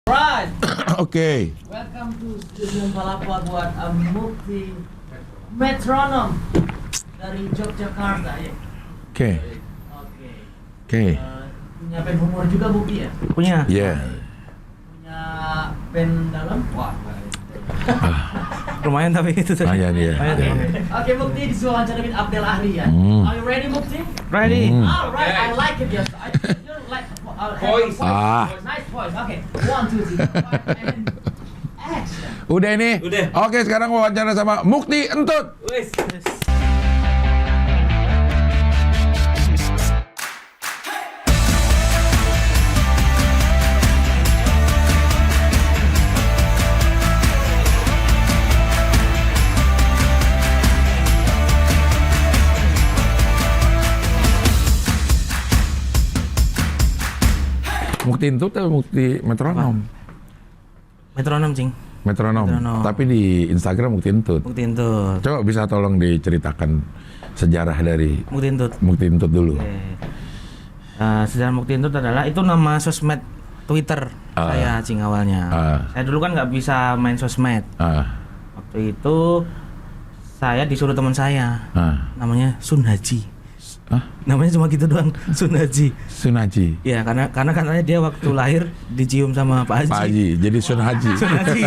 Right. Oke. Welcome to Studio Palapa buat Mukti Metronom dari Yogyakarta ya. Oke. Oke. Oke. Punya band humor juga Mukti ya? Punya. Ya. Punya band dalam? Wah. Lumayan tapi itu tuh. Lumayan, iya. Oke Mukti diwawancara with Abdel Ahli ya. Are you ready Mukti? Ready. Alright, I like it yes. You like Voice. Nice voice. Okay. 1, 2, 3, 4, and action. Udah ini. Udah. Oke, sekarang wawancara sama Mukti Entut. Wes. Mukti Entut atau Mukti Metronom? Metronom, Cing. Metronom. Metronom. Tapi di Instagram Mukti Entut. Mukti Entut. Coba bisa tolong diceritakan sejarah dari Mukti Entut. Mukti Entut dulu. Oke. Sejarah Mukti Entut adalah itu nama sosmed Twitter saya, Cing, awalnya. Saya dulu kan nggak bisa main sosmed. Waktu itu saya disuruh teman saya, namanya Sun Haji. Namanya cuma gitu doang, Sun Haji. Sun Haji. Ya, karena katanya dia waktu lahir dicium sama Pak Haji. Pak Haji, jadi Sun Haji. Sun Haji.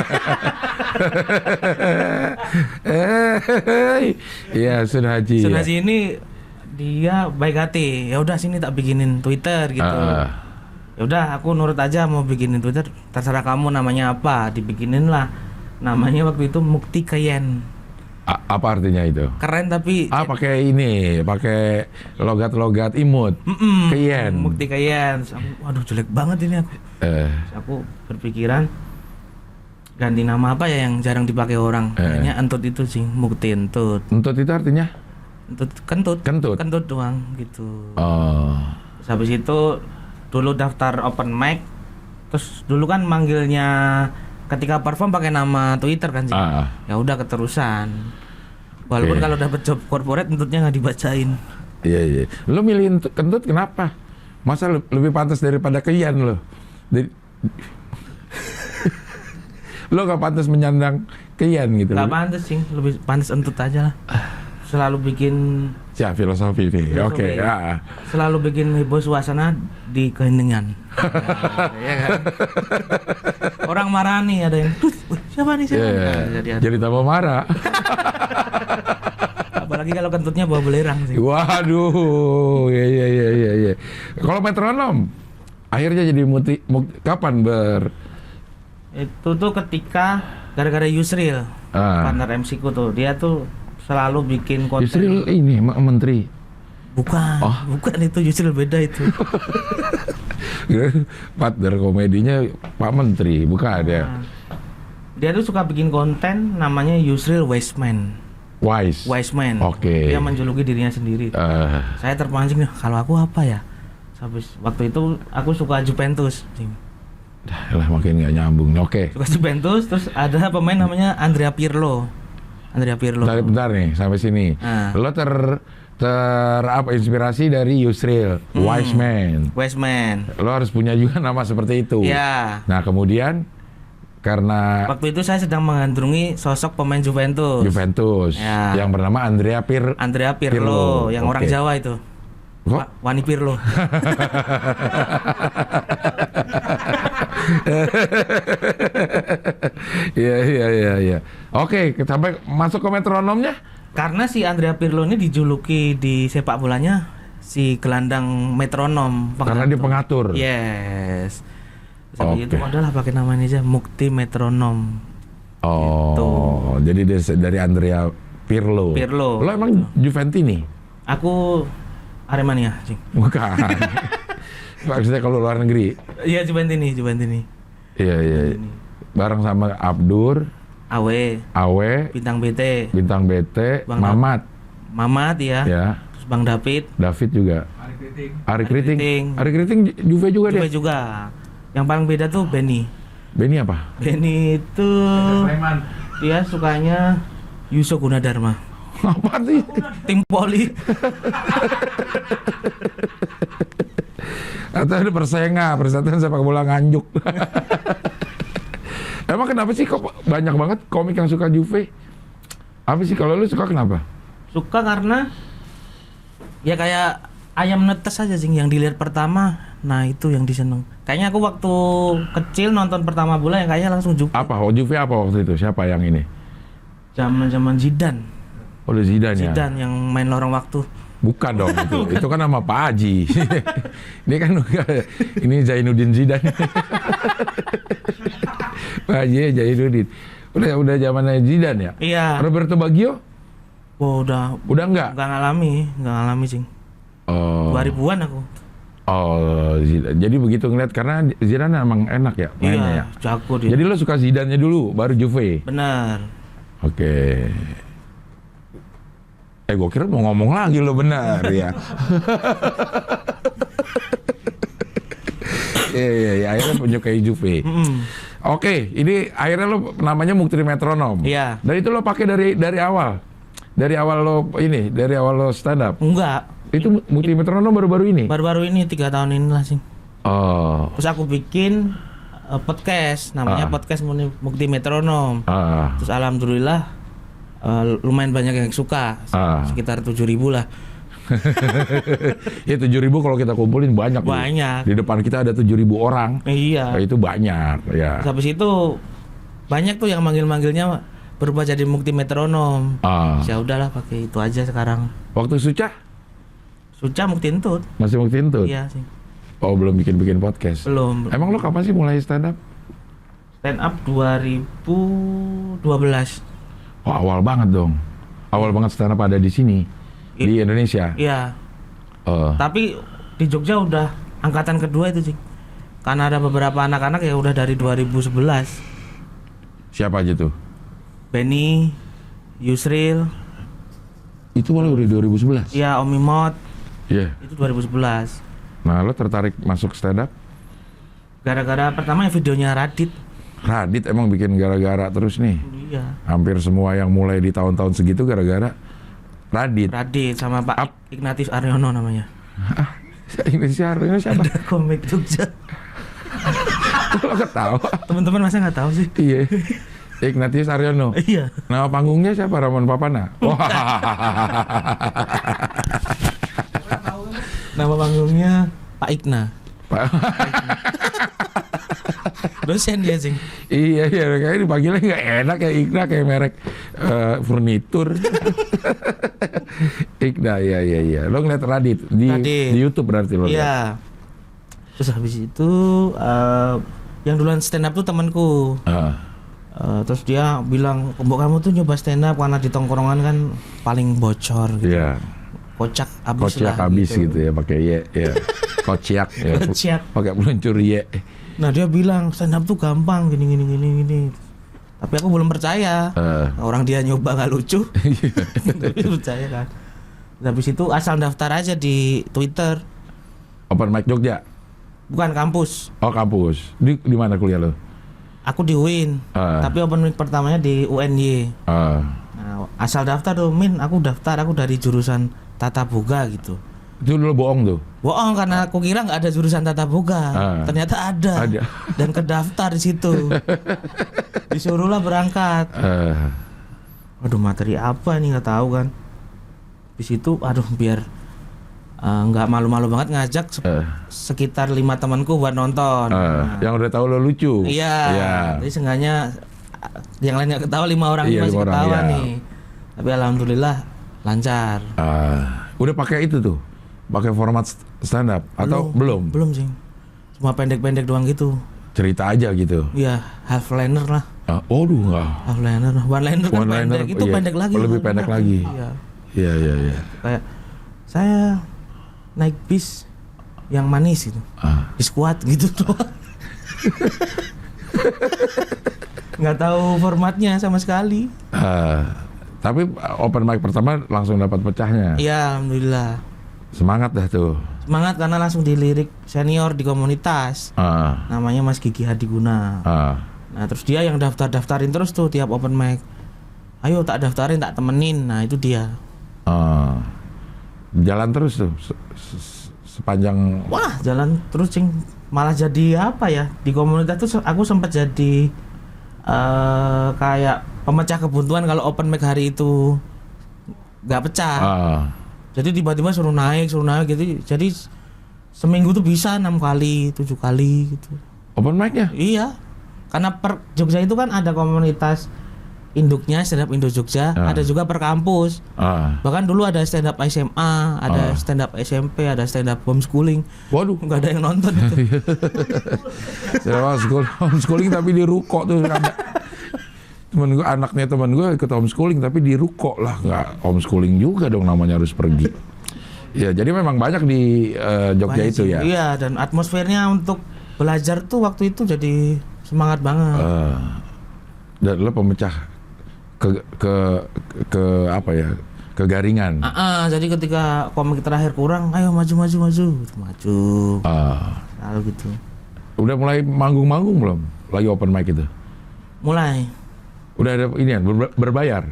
Iya, Sun Haji. Sun Ya. Haji ini dia baik hati. Ya udah sini tak bikinin Twitter gitu. Ya udah aku nurut aja mau bikinin Twitter, terserah kamu namanya apa, dibikinin lah. Namanya waktu itu Mukti Kayen. Apa artinya itu? Keren tapi Pakai ini, pakai logat-logat imut. Kayen. Mukti Kayen. Waduh jelek banget ini aku. Aku berpikiran ganti nama apa ya yang jarang dipakai orang. Kayaknya Entut itu sih, Mukti Entut. Entut itu artinya? Entut, kentut. Kentut. Kentut doang gitu. Oh. Terus habis itu dulu daftar open mic. Terus dulu kan manggilnya ketika perform pakai nama Twitter kan sih. Ya udah keterusan. Walaupun kalau dapat job corporate Entutnya nggak dibacain. Iya. Lo milih Kentut kenapa? Masa lebih pantas daripada Kayen lo? Lo gak pantas menyandang Kayen gitu? Gak pantas sih, lebih pantas Entut aja lah. Selalu bikin Siap, filosofi nih. Oke. Selalu bikin heboh suasana di keheningan. Ya kan? Orang marah nih, ada yang siapa nih siapa? Jadi tambah marah. Apalagi kalau Kentutnya bawa belerang sih. Waduh, iya. Kalau Metronom, akhirnya jadi kapan Itu tuh ketika gara-gara Yusril, partner MC ku tuh, dia tuh selalu bikin konten. Yusril ini menteri. Bukan itu Yusril, beda itu. Partner komedinya Pak Menteri, bukan ya? Dia tuh suka bikin konten namanya Yusril Wiseman. Wiseman. Oke. Dia menjuluki dirinya sendiri. Saya terpancing nih, kalau aku apa ya? Habis waktu itu aku suka Juventus. Dah lah makin nggak nyambung. Oke. Suka Juventus, terus ada pemain namanya Andrea Pirlo. Bentar nih sampai sini. Lo inspirasi dari Yusril, Wiseman. Lo harus punya juga nama seperti itu. Ya. Nah kemudian karena waktu itu saya sedang menggandrungi sosok pemain Juventus ya, yang bernama Andrea Pirlo, yang orang Jawa itu. Wani Pirlo. Iya. Oke, sampai masuk ke metronomnya. Karena si Andrea Pirlo ini dijuluki di sepak bolanya si gelandang metronom. Karena dia pengatur. Yes. Sampai itu adalah pakai namanya aja Mukti Metronom. Gitu. Jadi dari Andrea Pirlo. Lo emang Juventini? Aku Aremania, Cing. Bukan. Maksudnya kalau luar negeri? Iya, Juventini. Iya. Bareng sama Abdur, Awe, Bintang BT, Mamat ya. Terus Bang David juga. Ari Kriting Juve juga dia. Yang paling beda tuh Benny apa? Benny itu dia sukanya Yuso Gunadarma. Apa sih? Tim Poli. Atau ada Persatuan Sepak Bola Nganjuk. Emang kenapa sih kok banyak banget komik yang suka Juve? Apa sih kalau lu suka kenapa? Suka karena ya kayak ayam netes aja sih yang dilihat pertama. Nah itu yang diseneng. Kayaknya aku waktu kecil nonton pertama bola yang kayaknya langsung Juve. Apa? Juve apa waktu itu? Siapa yang ini? Zaman Zidane. Oh, Zidane ya? Zidane yang main lorong waktu. Bukan dong itu. Itu kan nama Pak Haji. Ini kan ini Zainuddin Zidane. Pak Haji Zainuddin. Udah zamannya Zidane ya? Iya. Roberto Baggio? Oh, udah enggak? Enggak ngalami sih. Oh. 2000-an aku. Oh, Zidane. Jadi begitu ngeliat karena Zidane emang enak ya mainnya ya. Jago dia. Jadi lo suka Zidane-nya dulu baru Juve. Benar. Oke. Gue kira mau ngomong lagi lo benar ya. Iya, akhirnya menyukai Juve. Oke, ini akhirnya lo namanya Mukti Metronom. Iya. Dan itu lo pakai dari awal. Dari awal lo stand up. Enggak. Itu Mukti Metronom baru-baru ini. Baru-baru ini 3 tahun inilah sih. Oh. Terus aku bikin podcast namanya podcast Mukti Metronom. Terus alhamdulillah lumayan banyak yang suka, sekitar 7.000 lah. Ya 7.000 kalau kita kumpulin banyak. Banyak. Di depan kita ada 7.000 orang. Iya. Nah, itu banyak ya. Terus habis itu banyak tuh yang manggil-manggilnya berubah jadi Mukti Metronom. Ya udahlah pakai itu aja sekarang. Waktu Suca Mukti Entut. Masih Mukti Entut? Iya sih. Oh belum bikin podcast? Belum. Emang lo kapan sih mulai stand up? Stand up 2012. Oh awal banget dong. Awal banget stand up ada di sini. Di Indonesia. Iya. Tapi di Jogja udah angkatan kedua itu sih. Karena ada beberapa anak-anak yang udah dari 2011. Siapa aja tuh? Benny, Yusril. Itu malah udah 2011? Iya, Om Imot. Iya. Itu 2011. Nah lo tertarik masuk stand up? Gara-gara pertama videonya Radit. Radit emang bikin gara-gara terus nih. Iya. Hampir semua yang mulai di tahun-tahun segitu gara-gara Radit sama Pak Ignatius Aryono namanya. Ignatius Aryono siapa? Ada komik Jogja. Lo ketawa? Teman-teman masa nggak tahu sih? Iya. Ignatius Aryono. Iya. Nama panggungnya siapa? Ramon Papana. Wah. Nama panggungnya Pak Igna. Dosen dia sih. Iya, kayaknya dipanggilnya nggak enak ya Igna kayak merek furnitur. Igna, iya. Lo ngeliat Radit di YouTube berarti lo? Iya. Terus habis itu yang duluan stand up tuh temanku. Terus dia bilang, "Mbok kamu tuh nyoba stand up karena di tongkrongan kan paling bocor gitu." Iya. Kocak abis gitu ya pakai ye ya. Kociak ya. Pakai peluncur ye. Nah dia bilang stand up tuh gampang gini. Tapi aku belum percaya. Orang dia nyoba nggak lucu. Tapi percaya kan. Habis itu asal daftar aja di Twitter. Open Mic Jogja? Bukan, kampus. Oh kampus. Di mana kuliah lo? Aku di UIN. Tapi open mic pertamanya di UNY. Nah, asal daftar tuh, aku daftar, aku dari jurusan Tata Boga gitu. Itu dulu bohong tuh? Bohong karena aku kira nggak ada jurusan Tata Boga. Ternyata ada. Dan kedaftar di situ. Disuruhlah berangkat. Aduh materi apa nih nggak tahu kan. Di situ biar nggak malu-malu banget ngajak sekitar 5 temanku buat nonton. Yang udah tahu lo lucu. Iya. Jadi seenggaknya yang lain nggak ketawa, 5 orang ini masih ketawa nih. Tapi alhamdulillah lancar. Udah pakai itu tuh, pakai format stand up atau belum? Belum sih, cuma pendek-pendek doang gitu. Cerita aja gitu. Iya, half liner lah. Enggak. Half liner, one liner kan pendek, itu iya. pendek lagi. Lebih pendek lagi. Iya. Kayak saya naik bis yang manis gitu, di squat gitu doang. Nggak tahu formatnya sama sekali. Tapi open mic pertama langsung dapat pecahnya. Iya, alhamdulillah. Semangat dah tuh. Semangat karena langsung dilirik senior di komunitas. Namanya Mas Gigi Hadiguna. Nah, terus dia yang daftarin terus tuh tiap open mic. Ayo tak daftarin, tak temenin. Nah, itu dia. Jalan terus tuh sepanjang. Wah, jalan terus cing. Malah jadi apa ya? Di komunitas tuh aku sempat jadi kayak pemecah kebuntuan kalau open mic hari itu nggak pecah. Jadi tiba-tiba suruh naik gitu. Jadi seminggu tuh bisa 6 kali, 7 kali gitu. Open mic-nya? Iya. Karena per Jogja itu kan ada komunitas induknya, stand up Indo Jogja, ada juga per kampus. Bahkan dulu ada stand up SMA, ada stand up SMP, ada stand up homeschooling. Waduh, nggak ada yang nonton itu. Homeschooling tapi di ruko tuh ada. Anaknya teman gue ikut homeschooling tapi di ruko lah, nggak homeschooling juga dong, namanya harus pergi. Ya jadi memang banyak di Jogja banyak itu sih, ya. Iya, dan atmosfernya untuk belajar tuh waktu itu jadi semangat banget. Dan lo pemecah ke apa ya, kegaringan. Jadi ketika komik terakhir kurang, ayo maju. Lalu gitu. Udah mulai manggung belum? Lagi open mic itu? Mulai. Udah ada ini ya, berbayar?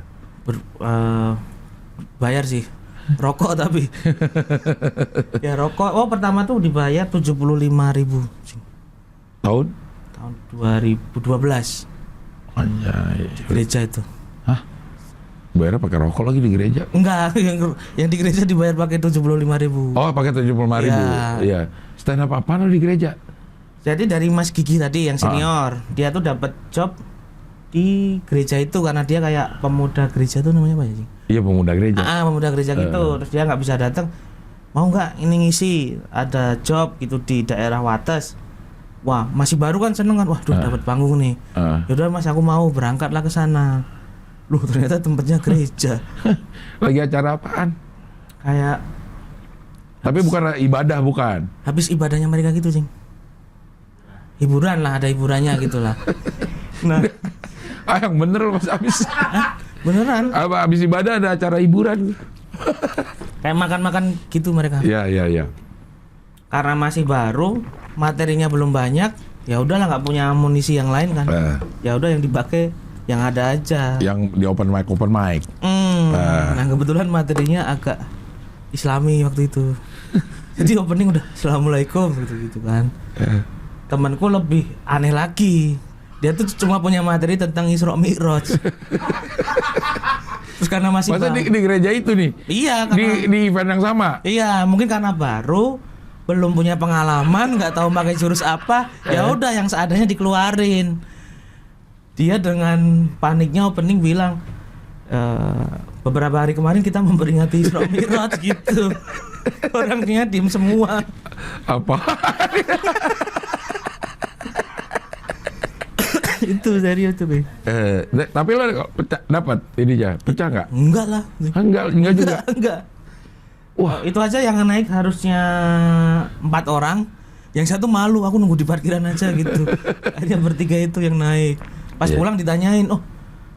Bayar sih. Rokok tapi. Ya rokok. Oh pertama tuh dibayar 75.000. Tahun 2012. Anjay. Di gereja itu. Hah? Bayarnya pakai rokok lagi di gereja? Enggak, yang di gereja dibayar pakai 75.000. Oh, pakai 75.000. Iya. Stand up apa lo di gereja? Jadi dari Mas Gigi tadi yang senior, dia tuh dapat job di gereja itu karena dia kayak pemuda gereja tuh namanya apa ya? Iya, pemuda gereja. Pemuda gereja gitu. Terus dia nggak bisa datang. Mau nggak ini ngisi, ada job gitu di daerah Wates. Wah, masih baru kan, seneng kan. Wah, dapat panggung nih. Yaudah Mas, aku mau berangkatlah ke sana. Loh, ternyata tempatnya gereja. Lagi acara apaan? Kayak tapi bukan ibadah, bukan. Habis ibadahnya mereka gitu, Cing. Hiburan lah, ada hiburannya gitu lah. Nah, yang bener Mas, habis. Beneran? Habis ibadah ada acara hiburan. Kayak makan-makan gitu mereka. Iya. Karena masih baru, materinya belum banyak, ya udahlah, nggak punya amunisi yang lain kan. Ya udah yang dipakai yang ada aja. Yang di open mic. Nah kebetulan materinya agak Islami waktu itu. Jadi opening udah Assalamualaikum gitu kan. Temanku lebih aneh lagi. Dia tuh cuma punya materi tentang Isra Mi'raj. Terus karena masih masa di gereja itu nih? Iya, karena di event yang sama. Iya, mungkin karena baru, belum punya pengalaman, nggak tahu pakai jurus apa, ya udah yang seadanya dikeluarin. Dia dengan paniknya opening bilang, beberapa hari kemarin kita memperingati Isra Mi'raj gitu. Orangnya diem semua. Apa? Itu serius tuh, Bang. Tapi lo dapat ini ya, pecah nggak? Enggak lah. Enggak juga. Enggak. Wah, itu aja yang naik harusnya 4 orang. Yang satu malu, aku nunggu di parkiran aja gitu. Akhirnya bertiga itu yang naik. Pas pulang ditanyain, "Oh,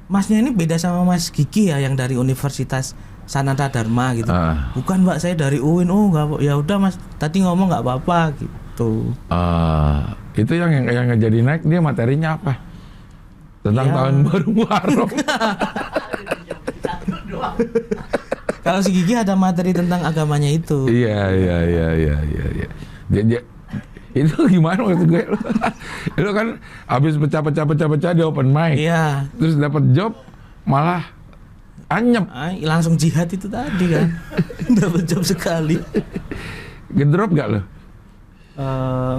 Masnya ini beda sama Mas Gigi ya yang dari Universitas Sanata Dharma gitu." "Bukan, Mbak, saya dari UIN." "Oh, enggak. Ya udah, Mas. Tadi ngomong enggak apa-apa." gitu. Itu yang jadi naik, dia materinya apa? Tentang tahun baru Muharram. Kalau si Gigi ada materi tentang agamanya itu. Iya. Dia itu gimana maksud gue? Lo kan habis pecah di open mic. Iya. Terus dapat job malah anyep. Langsung jihad itu tadi kan. Dapat job sekali. Ngedrop gak lo?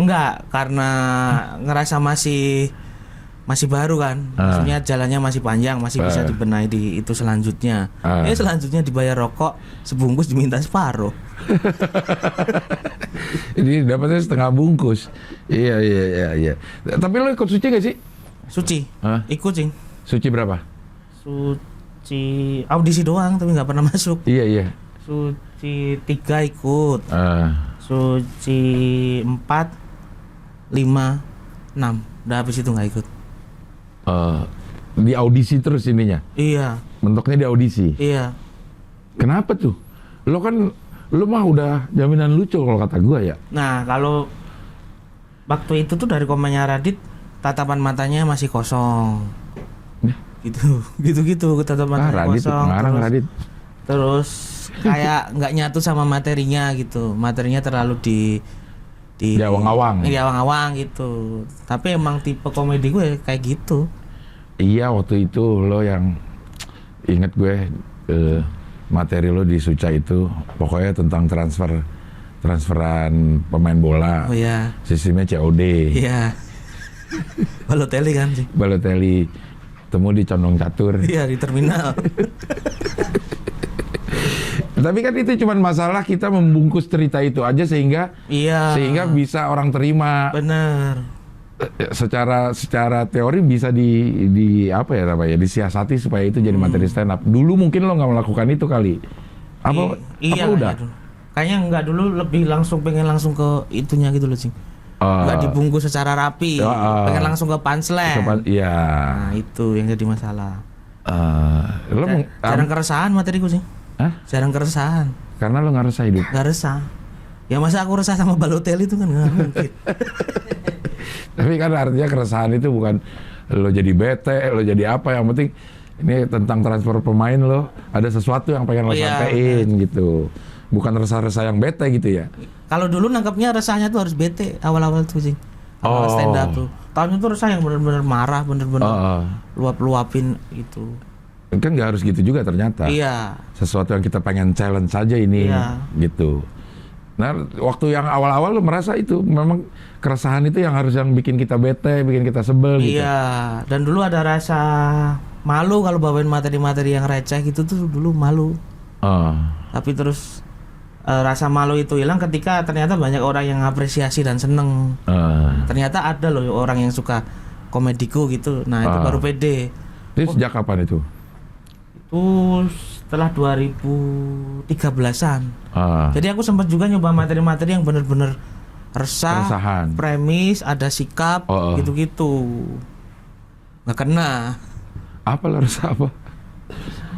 Enggak, karena ngerasa masih baru kan. Maksudnya jalannya masih panjang, masih bisa dibenahi di itu selanjutnya. Selanjutnya dibayar rokok sebungkus diminta separuh. Ini dapatnya setengah bungkus. Iya. Tapi lo ikut suci gak sih? Suci? Ikut, Cing. Suci berapa? Suci audisi doang tapi nggak pernah masuk. Iya. Suci 3 ikut. Suci 4, 5, 6. Udah habis itu nggak ikut. Di audisi terus ininya? Iya. Mentoknya di audisi? Iya. Kenapa tuh? Lo mah udah jaminan lucu kalau kata gua ya. Nah, kalau waktu itu tuh dari komennya Radit, tatapan matanya masih kosong. Gitu tatapan matanya Radit kosong. Radit. Terus kayak nggak nyatu sama materinya gitu. Materinya terlalu di awang-awang. Di awang-awang gitu. Tapi emang tipe komedi gue kayak gitu. Iya, waktu itu lo yang inget gue materi lo di Suca itu pokoknya tentang transferan pemain bola. Oh iya. Sistemnya COD. Iya. Balotelli kan sih. Balotelli temu di Condong Catur. Iya, di terminal. Tapi kan itu cuma masalah kita membungkus cerita itu aja sehingga bisa orang terima. Bener. Secara teori bisa di apa ya namanya, disiasati supaya itu jadi materi stand up. Dulu mungkin lo nggak melakukan itu kali. Apa udah? Kayaknya nggak, dulu lebih pengen langsung ke itunya gitu loh, Cing. Nggak dibungkus secara rapi, pengen langsung ke punchline. Iya. Nah, itu yang jadi masalah. Lo jarang keresahan materiku sih. Hah? Jarang keresahan. Karena lo nggak resah hidup. Nggak resah. Ya masa aku resah sama Balotelli itu kan nggak mungkin. Tapi kan artinya keresahan itu bukan lo jadi bete, lo jadi apa, yang penting ini tentang transfer pemain lo, ada sesuatu yang pengen lo sampein gitu. Bukan resah-resah yang bete gitu ya. Kalau dulu nangkepnya resahnya tuh harus bete awal-awal tuh sih. Awal stand up tuh. Tahunnya tuh resah yang benar-benar marah, benar-benar luap-luapin gitu. Kan nggak harus gitu juga ternyata. Iya. Sesuatu yang kita pengen challenge saja ini gitu. Nah, waktu yang awal-awal lo merasa itu memang keresahan itu yang bikin kita bete, bikin kita sebel gitu. Iya, dan dulu ada rasa malu kalau bawain materi-materi yang receh gitu tuh dulu malu. Tapi terus rasa malu itu hilang ketika ternyata banyak orang yang apresiasi dan seneng. Ternyata ada loh orang yang suka komediku gitu. Nah, itu baru pede. Itu sejak kapan itu? Itu setelah 2013-an. Jadi aku sempat juga nyoba materi-materi yang bener-bener Keresahan. premis, ada sikap, gitu-gitu. Nggak kena. Apa lo resah apa?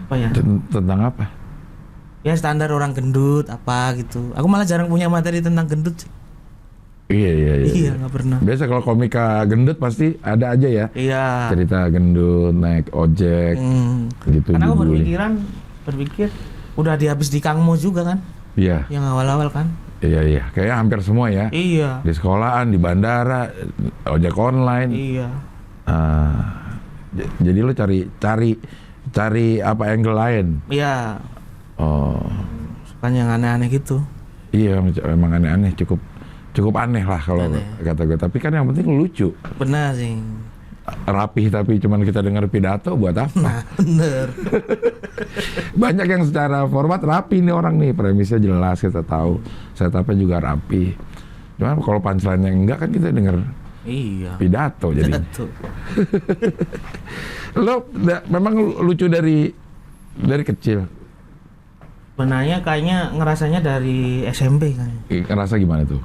Apa ya? Tentang apa? Ya standar orang gendut, apa gitu. Aku malah jarang punya materi tentang gendut sih. Iya, nggak pernah. Biasa kalau komika gendut pasti ada aja ya. Iya. Cerita gendut, naik ojek, gitu. Karena aku berpikir udah dihabis di Kangmo juga kan. Iya. Yang awal-awal kan. Iya. Kayaknya hampir semua ya. Iya. Di sekolahan, di bandara, ojek online. Iya. Jadi lo cari apa angle lain. Iya. Suka yang aneh-aneh gitu. Iya, emang aneh-aneh, cukup aneh lah kalau kata gue. Tapi kan yang penting lucu. Benar sih. Rapih tapi cuman kita dengar pidato buat apa? Nah, bener. Banyak yang secara format rapi nih orang nih, premisnya jelas kita tahu, setupnya juga rapi. Cuman kalau punchline-nya enggak kan kita dengar pidato jadi. Lo memang lucu dari kecil. Sebenarnya kayaknya ngerasanya dari SMP kan. Ngerasa gimana tuh?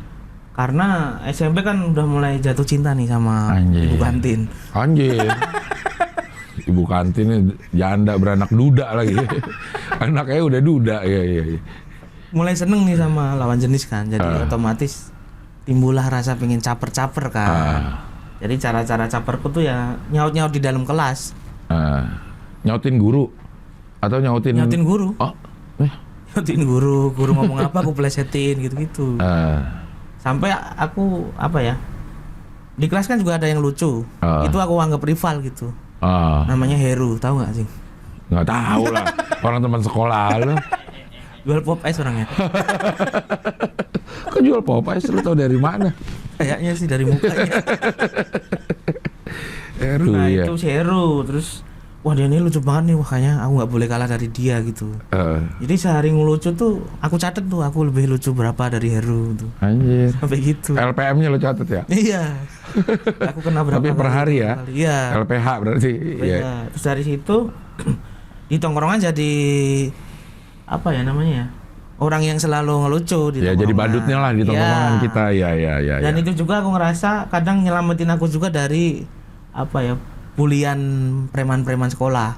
Karena SMP kan udah mulai jatuh cinta nih sama ibu kantin. Anjir. Ibu kantin janda beranak duda lagi. Anaknya udah duda. Iya. Mulai seneng nih sama lawan jenis kan. Jadi otomatis timbullah rasa pengen caper-caper kan. Jadi cara-cara caperku tuh ya nyaut-nyaut di dalam kelas. Nyautin guru atau nyautin guru. Nyautin guru ngomong apa aku plesetin gitu-gitu. Sampai aku di kelas kan juga ada yang lucu. Itu aku anggap rival gitu. Namanya Heru, tahu nggak sih? Nggak tahu lah. Orang teman sekolah lo. Jual pop ice orangnya. Kok jual pop ice? Lo tau dari mana? Kayaknya sih dari mukanya. Heru, nah itu si Heru. Terus wah dia ini lucu banget nih, makanya aku nggak boleh kalah dari dia gitu. Jadi sehari ngelucu tuh aku catet tuh aku lebih lucu berapa dari Heru tuh. Anjir. Sampai gitu. LPM-nya lo catet ya? Iya. Aku kena berapa? Tapi per hari ya? Iya. LPH berarti. Iya. Terus dari situ di tongkrongan jadi apa ya namanya? Orang yang selalu ngelucu di ya, jadi badutnya lah di tongkrongan kita. Ya. Dan itu juga aku ngerasa kadang nyelamatin aku juga dari bulian preman-preman sekolah.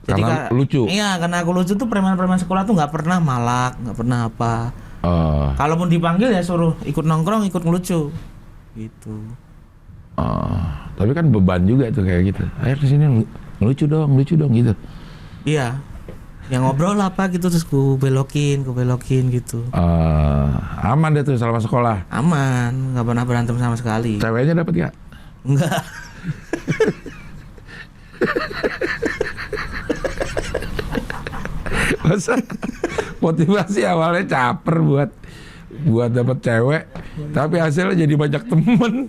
Jadi karena lucu. Iya, karena aku lucu tuh preman-preman sekolah tuh nggak pernah malak, nggak pernah apa. Kalaupun dipanggil ya suruh ikut nongkrong, ikut ngelucu, gitu. Tapi kan beban juga tuh kayak gitu. Ayo kesini ngelucu dong gitu. Iya. Yang ngobrol apa gitu terus ku belokin gitu. Aman deh tuh selama sekolah. Aman, nggak pernah berantem sama sekali. Ceweknya dapat nggak? Enggak. Motivasi awalnya caper buat dapat cewek, tapi hasilnya jadi banyak temen.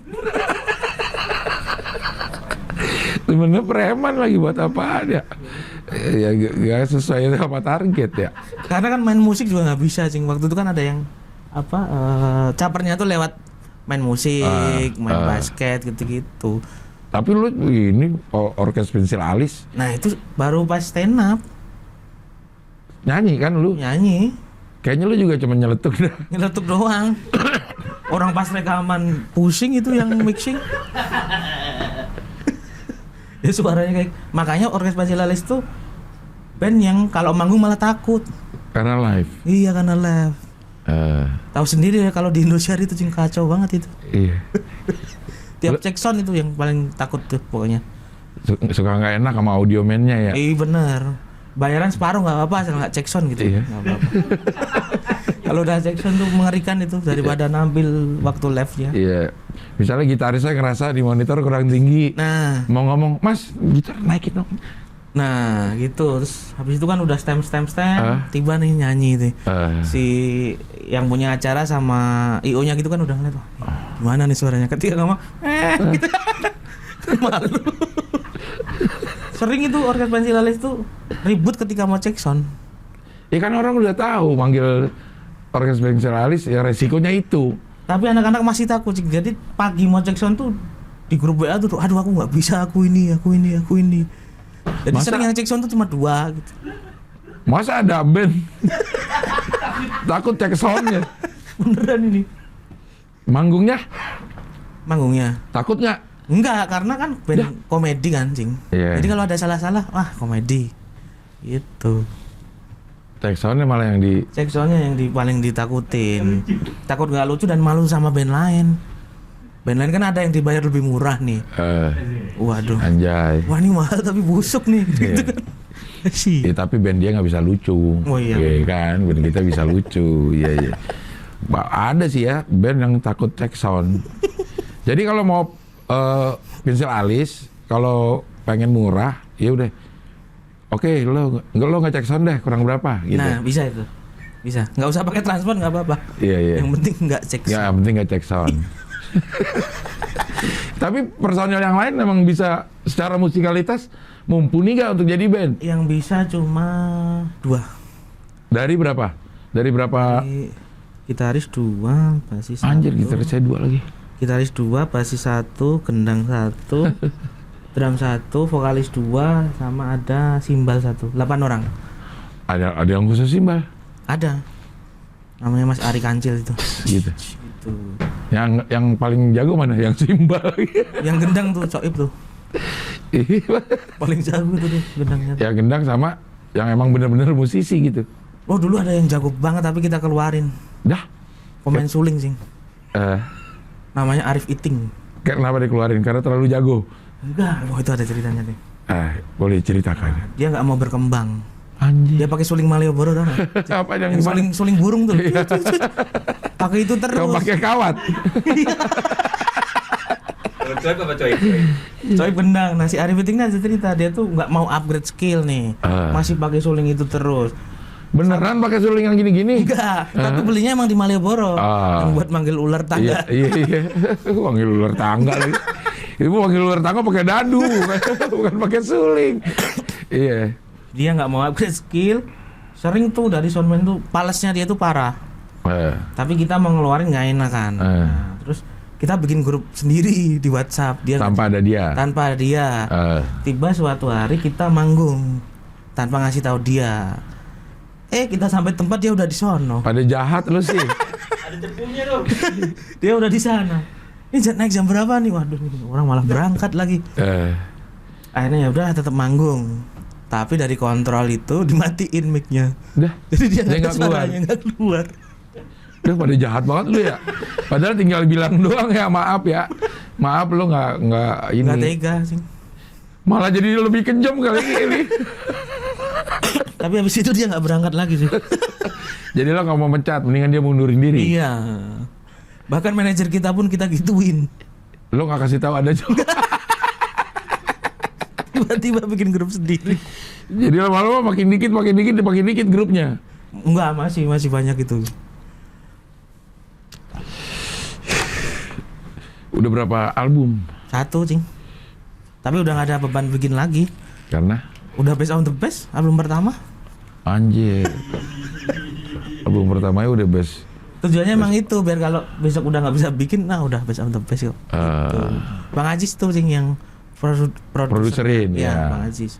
Temennya preman lagi buat apaan ya? Ya gak sesuai sama target ya. Karena kan main musik juga nggak bisa, Cing. Waktu itu kan ada yang capernya tuh lewat main musik, main basket gitu-gitu. Tapi lu ini orkes pensil alis. Nah itu baru pas stand up. Nyanyi kan lu? Nyanyi. Kayaknya lu juga cuma nyeletuk dah. Nyeletuk doang. Orang pas rekaman pusing itu yang mixing. Ya suaranya kayak, makanya orkes pensil alis tuh band yang kalau manggung malah takut. Karena live. Iya karena live. Tahu sendiri ya kalau di Indonesia itu Cing, kacau banget itu. Iya. Tiap cek sound itu yang paling takut tuh pokoknya. Suka nggak enak sama audio man-nya ya. Iya bener. Bayaran separuh nggak apa-apa asal nggak cek sound gitu. Iya. Nggak apa-apa. Kalau udah cek sound tuh mengerikan itu daripada nampil waktu live-nya. Iya. Misalnya gitarisnya ngerasa di monitor kurang tinggi. Nah, mau ngomong, "Mas, gitar naikin dong." nah gitu. Terus habis itu kan udah stem tiba nih nyanyi itu. Si yang punya acara sama IO-nya gitu kan udah ngeliat, gimana nih suaranya ketika ngomong gitu. Malu. Sering itu orkes pensil alis tuh ribut ketika mau cek sound. Ya kan orang udah tahu manggil orkes pensil alis ya resikonya itu. Tapi anak-anak masih takut, Cing. Jadi pagi mau cek sound tuh di grup WA tuh, aduh aku nggak bisa, aku ini. Jadi sering yang cek sound tuh cuma 2 gitu. Masa ada band takut cek soundnya? Beneran ini. Manggungnya Takut nggak? Enggak, karena kan band komedi kan, Cing. Yeah. Jadi kalau ada salah-salah, wah komedi. Gitu. Cek soundnya malah yang di... Cek soundnya yang paling ditakutin. Takut nggak lucu dan malu sama band lain. Band lain kan ada yang dibayar lebih murah nih. Waduh. Anjay. Wah ini mahal tapi busuk nih. Gitu kan. Ya, tapi band dia nggak bisa lucu. Oh iya. Ya, kan, band kita bisa lucu. Iya. Ada sih ya band yang takut cek sound. Jadi kalau mau pensil alis, kalau pengen murah, ya udah. Oke, lo nggak cek sound deh, kurang berapa? Gitu. Nah bisa itu. Bisa. Nggak usah pakai transport nggak apa-apa. Iya. Yang penting nggak cek sound. Ya, yang penting nggak cek sound. Tapi personil yang lain memang bisa secara musikalitas mumpuni nggak untuk jadi band? Yang bisa cuma 2. Dari berapa? Gitaris 2, basis 1. Anjir, gitaris saya 2 lagi. Gitaris 2, basis 1, gendang 1, drum 1, vokalis 2, sama ada simbal 1. 8 orang. Ada yang khusus simbal? Ada. Namanya Mas Ari Kancil itu. Gitu. Gitu. Yang paling jago mana? Yang simbal. Yang gendang tuh Coib tuh. Paling jago tuh gendangnya. Ya gendang sama yang emang bener-bener musisi gitu. Oh dulu ada yang jago banget tapi kita keluarin. Dah. Pemain suling sih. Namanya Arif Iting. Kenapa dikeluarin? Karena terlalu jago? Enggak, itu ada ceritanya nih. Boleh ceritakan. Dia nggak mau berkembang. Anjir. Dia pakai suling Malioboro dong. Apa yang suling burung tuh. Pakai itu terus. Kau pakai kawat. Coib apa coib? Coib gendang. Nah si Arif Iting ada cerita dia tuh nggak mau upgrade skill nih. Masih pakai suling itu terus. Beneran pakai suling yang gini-gini? Enggak, tapi belinya emang di Malioboro. Yang buat manggil ular tangga. Iya. Manggil ular tangga lagi. Ibu manggil ular tangga pakai dadu, bukan pakai suling. Iya. Dia nggak mau upgrade skill. Sering tuh dari soundman tuh palesnya dia tuh parah. Tapi kita mau ngeluarin nggak enak kan. Nah, terus kita bikin grup sendiri di WhatsApp. Dia tanpa ada dia. Tiba suatu hari kita manggung tanpa ngasih tahu dia. Kita sampai tempat dia udah di sono. Pada jahat lu sih. Ada cepunya dong. Dia udah di sana. Ini naik jam berapa nih? Waduh, orang malah berangkat lagi. Akhirnya ya udah tetap manggung. Tapi dari kontrol itu dimatiin mic-nya. Jadi dia nggak keluar. Udah pada jahat banget lu ya. Padahal tinggal bilang doang ya maaf ya. Maaf lu nggak ini. Nggak tega sih. Malah jadi lebih kejam kali ini. Tapi habis itu dia nggak berangkat lagi sih. Jadi lo nggak mau mencat, mendingan dia mundurin diri. Iya. Bahkan manajer kita pun kita gituin. Lo nggak kasih tahu ada juga. Tiba-tiba bikin grup sendiri. Jadi lama-lama makin dikit grupnya. Enggak, masih banyak itu. Udah berapa album? 1, Cing. Tapi udah nggak ada beban bikin lagi. Karena? Udah best of the best, album pertama. Anjir. Album pertamanya udah best. Tujuannya emang itu, biar kalau besok udah nggak bisa bikin, nah udah best of the best kok. Gitu. Bang Ajis tuh Cing yang produserin ya. Bang Ajis.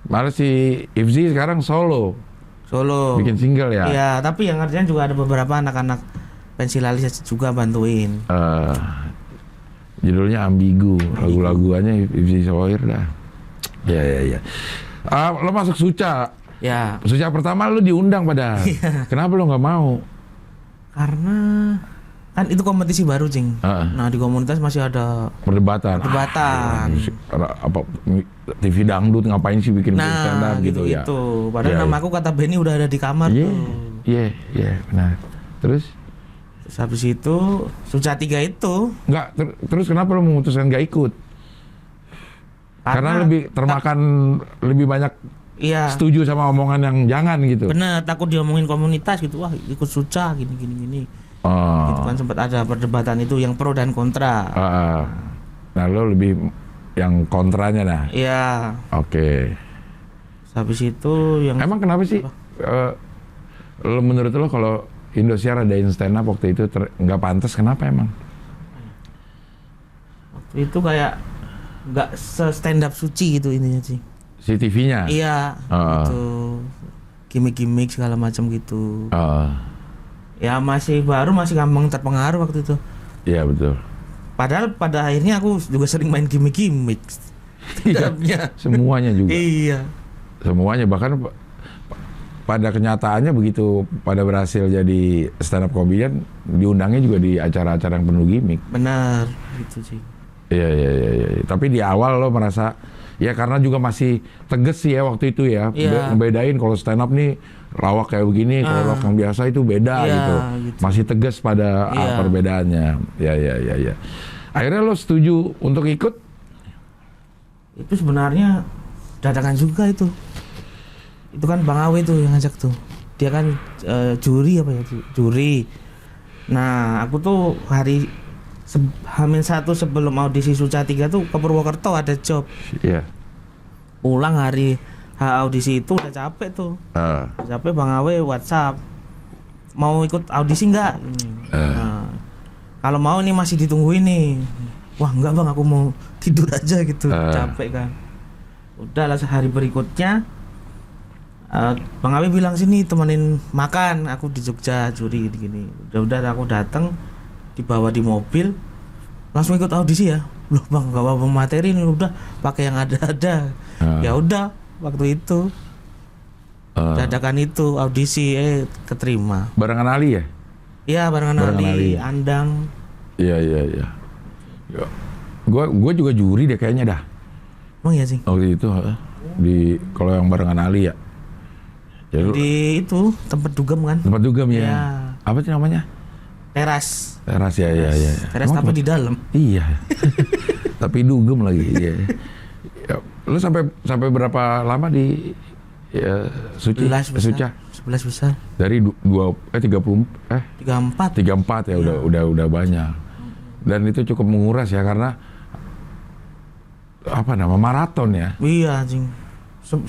Malah si Ifzi sekarang solo bikin single ya. Iya, tapi yang artinya juga ada beberapa anak-anak pensilalis juga bantuin. Judulnya Ambigu, lagu-laguannya Ifzi Sohair dah. Ya. Lo masuk Suca. Ya. Suca pertama lo diundang padahal. Kenapa lo nggak mau? Karena kan itu kompetisi baru, Cing. Nah, di komunitas masih ada perdebatan. Apa TV dangdut ngapain sih bikin stand up gitu ya. Itu. Padahal nama aku kata Benny udah ada di kamar tuh. Iya, benar. Terus habis itu Suca 3 itu. Enggak, terus kenapa lo memutuskan nggak ikut? Karena lebih termakan lebih banyak setuju sama omongan yang jangan gitu. Bener, takut diomongin komunitas gitu. Wah, ikut Suca gini. Gitu kan sempat ada perdebatan itu yang pro dan kontra. Nah, lo lebih yang kontranya dah. Iya. Oke. Habis itu yang emang kenapa sih lo menurut lo kalau Indosiar adain stand up waktu itu nggak pantas, kenapa emang? Waktu itu kayak nggak stand up Suci gitu intinya sih. Si TV-nya? Iya. Gitu. Gimmick-gimmick segala macam gitu. Ya masih baru, masih gampang terpengaruh waktu itu. Iya betul. Padahal pada akhirnya aku juga sering main gimmick-gimmick. Semuanya juga. Iya. Semuanya, bahkan pada kenyataannya begitu pada berhasil jadi stand up comedian, diundangnya juga di acara-acara yang penuh gimmick. Benar, gitu sih. Iya. Tapi di awal lo merasa ya karena juga masih tegas sih ya waktu itu ya. Ngebedain kalau stand up nih lawak kayak begini, kalau lawak yang biasa itu beda gitu. Masih tegas pada perbedaannya. Ya. Akhirnya lo setuju untuk ikut? Itu sebenarnya dadakan juga itu. Itu kan Bang Awe tuh yang ngajak tuh. Dia kan juri apa ya? Juri. Nah, aku tuh H-1 sebelum audisi Suca 3 tuh ke Purwokerto ada job. Iya. Pulang hari audisi itu udah capek tuh. Capek Bang Awe WhatsApp. Mau ikut audisi enggak? Nah, kalau mau nih masih ditungguin nih. Wah, enggak Bang, aku mau tidur aja gitu. Capek kan. Udah lah, sehari berikutnya Bang Awe bilang sini temenin makan, aku di Jogja juri gini. Udah aku datang, dibawa di mobil, langsung ikut audisi ya. Loh Bang, gak apa-apa materi ini, udah pakai yang ada. Ya udah, waktu itu dadakan itu audisi keterima. Barengan Ali ya? Iya, barengan Ali, Andang. Iya. Gue juga juri deh kayaknya dah. Emang iya sih? Waktu itu di kalau yang barengan Ali ya. Di itu tempat dugem kan? Tempat dugem ya. Apa sih namanya? Teras ya. Teras tapi di dalam. Iya. Tapi dugem lagi. Iya. Ya, lu sampai berapa lama di Suca? 11 besar. Dari 34 ya, udah banyak. Dan itu cukup menguras ya karena maraton ya. Iya, anjing.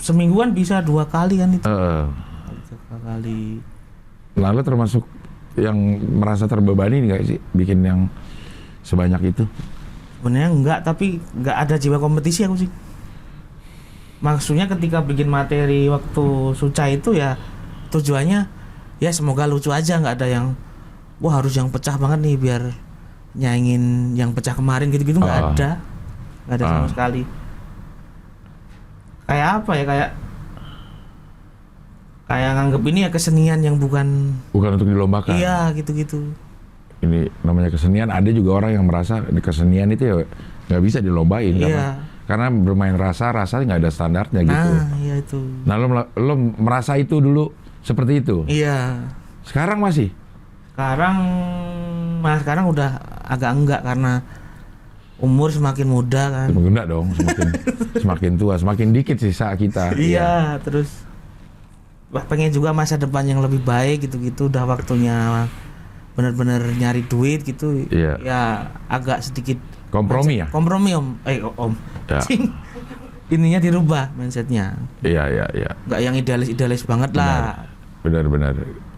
Semingguan bisa 2 kali kan itu. 2 kali. Lalu termasuk yang merasa terbebani nggak sih bikin yang sebanyak itu? Sebenarnya enggak, tapi enggak ada jiwa kompetisi aku sih. Maksudnya ketika bikin materi waktu Suca itu ya tujuannya ya semoga lucu aja, nggak ada yang wah harus yang pecah banget nih biar nyaingin yang pecah kemarin gitu-gitu, nggak ada sama sekali. Kayak apa ya, kayak nganggep ini ya kesenian yang bukan untuk dilombakan. Iya, gitu-gitu. Ini namanya kesenian. Ada juga orang yang merasa kesenian itu ya nggak bisa dilombain. Iya. Karena bermain rasa nggak ada standarnya gitu. Nah, iya itu. Nah, lo merasa itu dulu seperti itu? Iya. Sekarang masih? Sekarang udah agak enggak karena umur semakin muda kan. Enggak dong, semakin tua, semakin dikit sisa kita. Iya, terus pengen juga masa depan yang lebih baik gitu-gitu, udah waktunya benar-benar nyari duit gitu. Iya. Ya agak sedikit Kompromi ya? Kompromi om. Om. Ya. Ininya dirubah mindsetnya. Iya. Nggak yang idealis banget lah. Benar.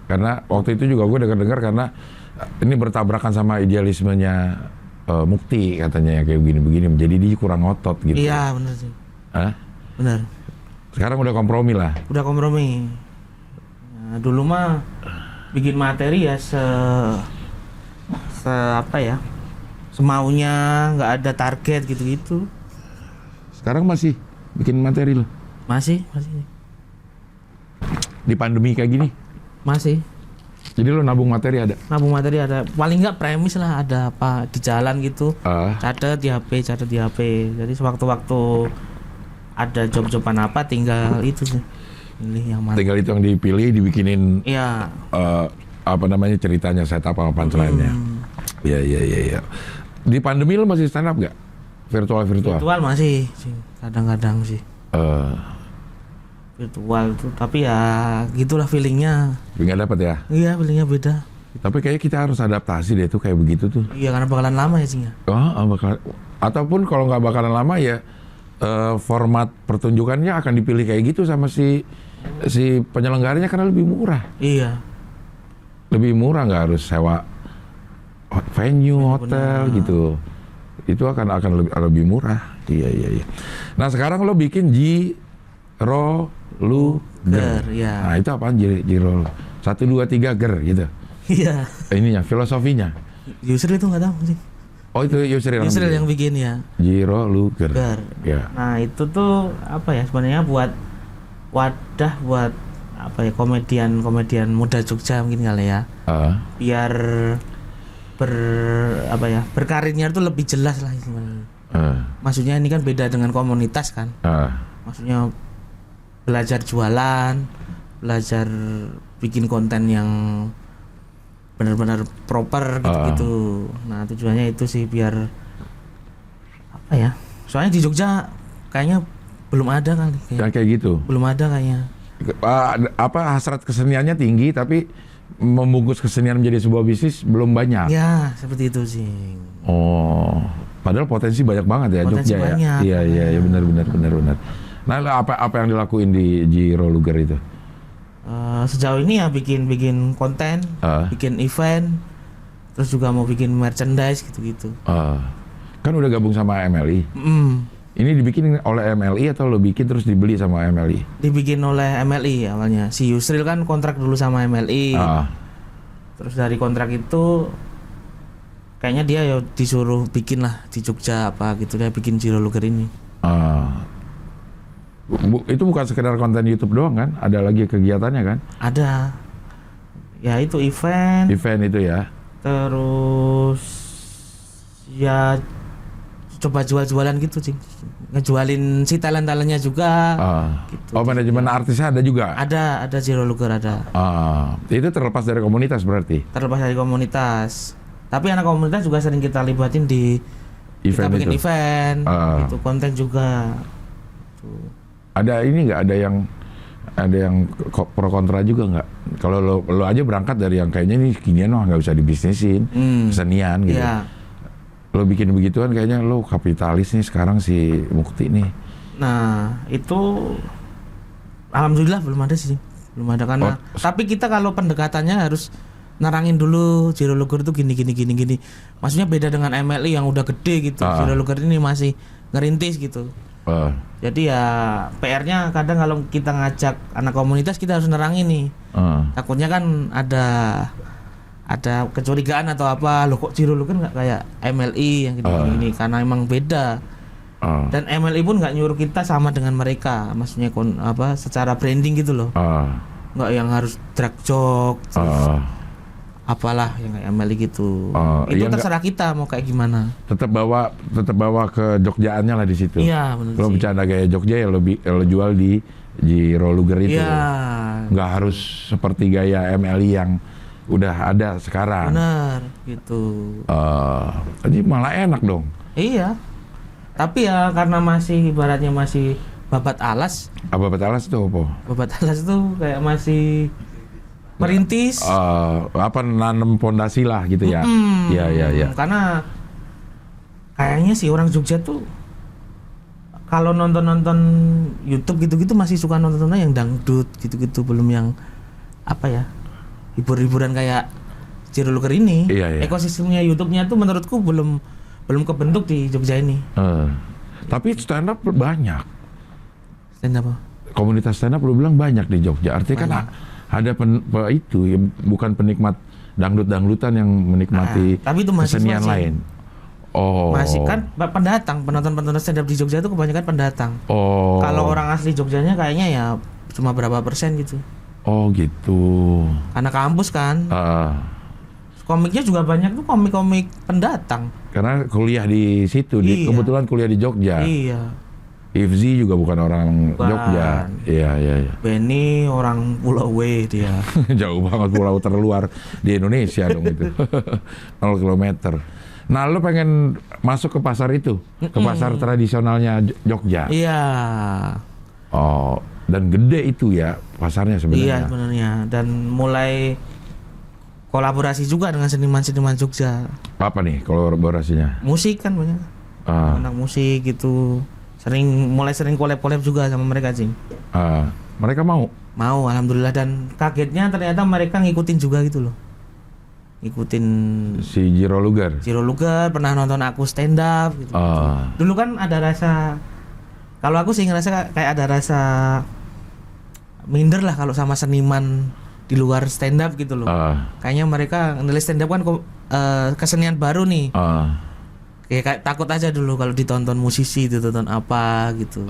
Karena waktu itu juga gue dengar karena ini bertabrakan sama idealismenya Mukti katanya kayak begini-begini. Jadi dia kurang otot gitu. Iya benar sih. Hah? Benar. Sekarang udah kompromi lah. Udah kompromi. Nah, dulu mah bikin materi ya apa ya? Semaunya, nggak ada target gitu-gitu. Sekarang masih bikin materi loh. Masih. Di pandemi kayak gini. Masih. Jadi lo nabung materi ada? Nabung materi ada. Paling nggak premis lah, ada apa di jalan gitu. Catat di HP. Jadi sewaktu-waktu ada job-joban apa tinggal itu sih. Pilih yang mana. Tinggal itu yang dipilih, dibikinin. Iya. Apa namanya ceritanya, setup apa punchline-nya. Iya. Di pandemi lo masih stand up nggak? Virtual? Virtual masih sih. Kadang-kadang sih. Virtual tuh, tapi ya gitulah feelingnya. Nggak dapet ya? Iya, feelingnya beda. Tapi kayaknya kita harus adaptasi deh tuh kayak begitu tuh. Iya, karena bakalan lama ya sih. Ataupun kalau nggak bakalan lama ya format pertunjukannya akan dipilih kayak gitu sama si penyelenggaranya karena lebih murah. Iya. Lebih murah, nggak harus sewa venue, hotel gitu. Itu akan lebih murah. Iya. Nah sekarang lo bikin Jiroluger. Ya. Nah itu apaan Jirol? 1, 2, 3 ger gitu. Iya. Ininya filosofinya. Yusril itu nggak tahu sih. Oh itu Yusril yang bikin ya. Jiroluger. Ya. Nah itu tuh apa ya sebenarnya buat wadah buat apa ya komedian muda Jogja mungkin kali ya. Biar berkarirnya itu lebih jelas lah sebenarnya. Maksudnya ini kan beda dengan komunitas kan. Maksudnya belajar jualan, belajar bikin konten yang benar-benar proper gitu. Nah tujuannya itu sih biar apa ya? Soalnya di Jogja kayaknya belum ada kali. Kayak gitu. Belum ada kayaknya. Hasrat keseniannya tinggi tapi membungkus kesenian menjadi sebuah bisnis belum banyak. Ya seperti itu sih. Oh, padahal potensi banyak banget ya potensi Jogja banyak, ya. Iya benar. Nah apa yang dilakuin di Jiroluger itu? Sejauh ini ya bikin konten, bikin event, terus juga mau bikin merchandise gitu. Kan udah gabung sama MLI. Ini dibikin oleh MLI atau lo bikin terus dibeli sama MLI? Dibikin oleh MLI awalnya. Si Yusril kan kontrak dulu sama MLI. Terus dari kontrak itu kayaknya dia ya disuruh bikin lah di Jogja apa gitu, dia bikin Jiroluger ini. Itu bukan sekedar konten YouTube doang kan? Ada lagi kegiatannya kan? Ada. Ya itu event. Event itu ya. Terus ya coba jualan gitu sih. Ngejualin si talent-talentnya juga. Gitu. Oh manajemen artisnya ada juga? Ada Jiroluger ada. Itu terlepas dari komunitas berarti? Terlepas dari komunitas. Tapi anak komunitas juga sering kita libatin di event kita bikin itu. Event, itu konten juga. Tuh. Ada ini nggak? Ada yang pro kontra juga nggak? Kalau lo aja berangkat dari yang kayaknya nih ginian nggak bisa dibisnisin, kesenian gitu. Yeah. Lo bikin begituan kayaknya lo kapitalis nih sekarang si Mukti nih. Nah itu alhamdulillah belum ada sih, belum ada karena. Tapi kita kalau pendekatannya harus nerangin dulu Jiroluger itu gini. Maksudnya beda dengan MLI yang udah gede gitu. Jiroluger ini masih ngerintis gitu. Jadi ya PR-nya kadang kalau kita ngajak anak komunitas kita harus nerangin nih. Takutnya kan ada kecurigaan atau apa, lo kok Jiroluger nggak kayak MLI yang gini karena emang beda. Dan MLI pun nggak nyuruh kita sama dengan mereka, maksudnya secara branding gitu loh. Nggak yang harus drag joke, apalah yang kayak MLI gitu. Itu terserah kita mau kayak gimana. Tetap bawa ke Jogjaannya lah di situ. Iya benar. Lo bercanda gaya Jogja ya lo jual di Jiroluger itu. Iya. Nggak harus seperti gaya MLI yang udah ada sekarang. Benar, gitu. Jadi malah enak dong. Iya. Tapi ya karena masih ibaratnya masih babat alas. Babat alas itu apa? Babat alas tuh kayak masih merintis. Nanam pondasi lah gitu ya. Iya. Karena kayaknya sih orang Jogja tuh kalau nonton YouTube gitu-gitu masih suka nonton yang dangdut gitu-gitu, belum yang apa ya, hibur-hiburan kayak Zero Luger ini. Iya. Ekosistemnya YouTube-nya tuh menurutku belum kebentuk di Jogja ini. Tapi stand up banyak. Stand up apa? Komunitas stand up lu bilang banyak di Jogja. Artinya kan ada itu ya, bukan penikmat dangdut-dangdutan yang menikmati tapi itu kesenian lain. Masih kan penonton stand up di Jogja itu kebanyakan pendatang. Kalau orang asli Jogjanya kayaknya ya cuma berapa persen gitu. Gitu. Karena kampus kan. Komiknya juga banyak tuh komik-komik pendatang. Karena kuliah di situ, kebetulan kuliah di Jogja. Iya. Ifzi juga bukan orang Jogja. Iya. Benny orang Pulau W dia. Jauh banget, pulau terluar di Indonesia dong itu. 0 kilometer. Nah, lu pengen masuk ke pasar itu, ke pasar tradisionalnya Jogja. Iya. Dan gede itu ya pasarnya sebenarnya. Iya sebenarnya, dan mulai kolaborasi juga dengan seniman-seniman Jogja. Apa nih kolaborasinya? Musik kan banyak. Anak musik gitu. Mulai sering collab juga sama mereka, Cing. Mereka mau? Mau, alhamdulillah, dan kagetnya ternyata mereka ngikutin juga gitu loh. Ngikutin si Zero Luger pernah nonton aku stand up gitu. Dulu kan ada rasa, kalau aku sih ngerasa kayak ada rasa minder lah kalau sama seniman di luar stand up gitu loh. Kayaknya mereka nulis stand up kan kesenian baru nih. Kayak takut aja dulu kalau ditonton musisi, ditonton apa gitu.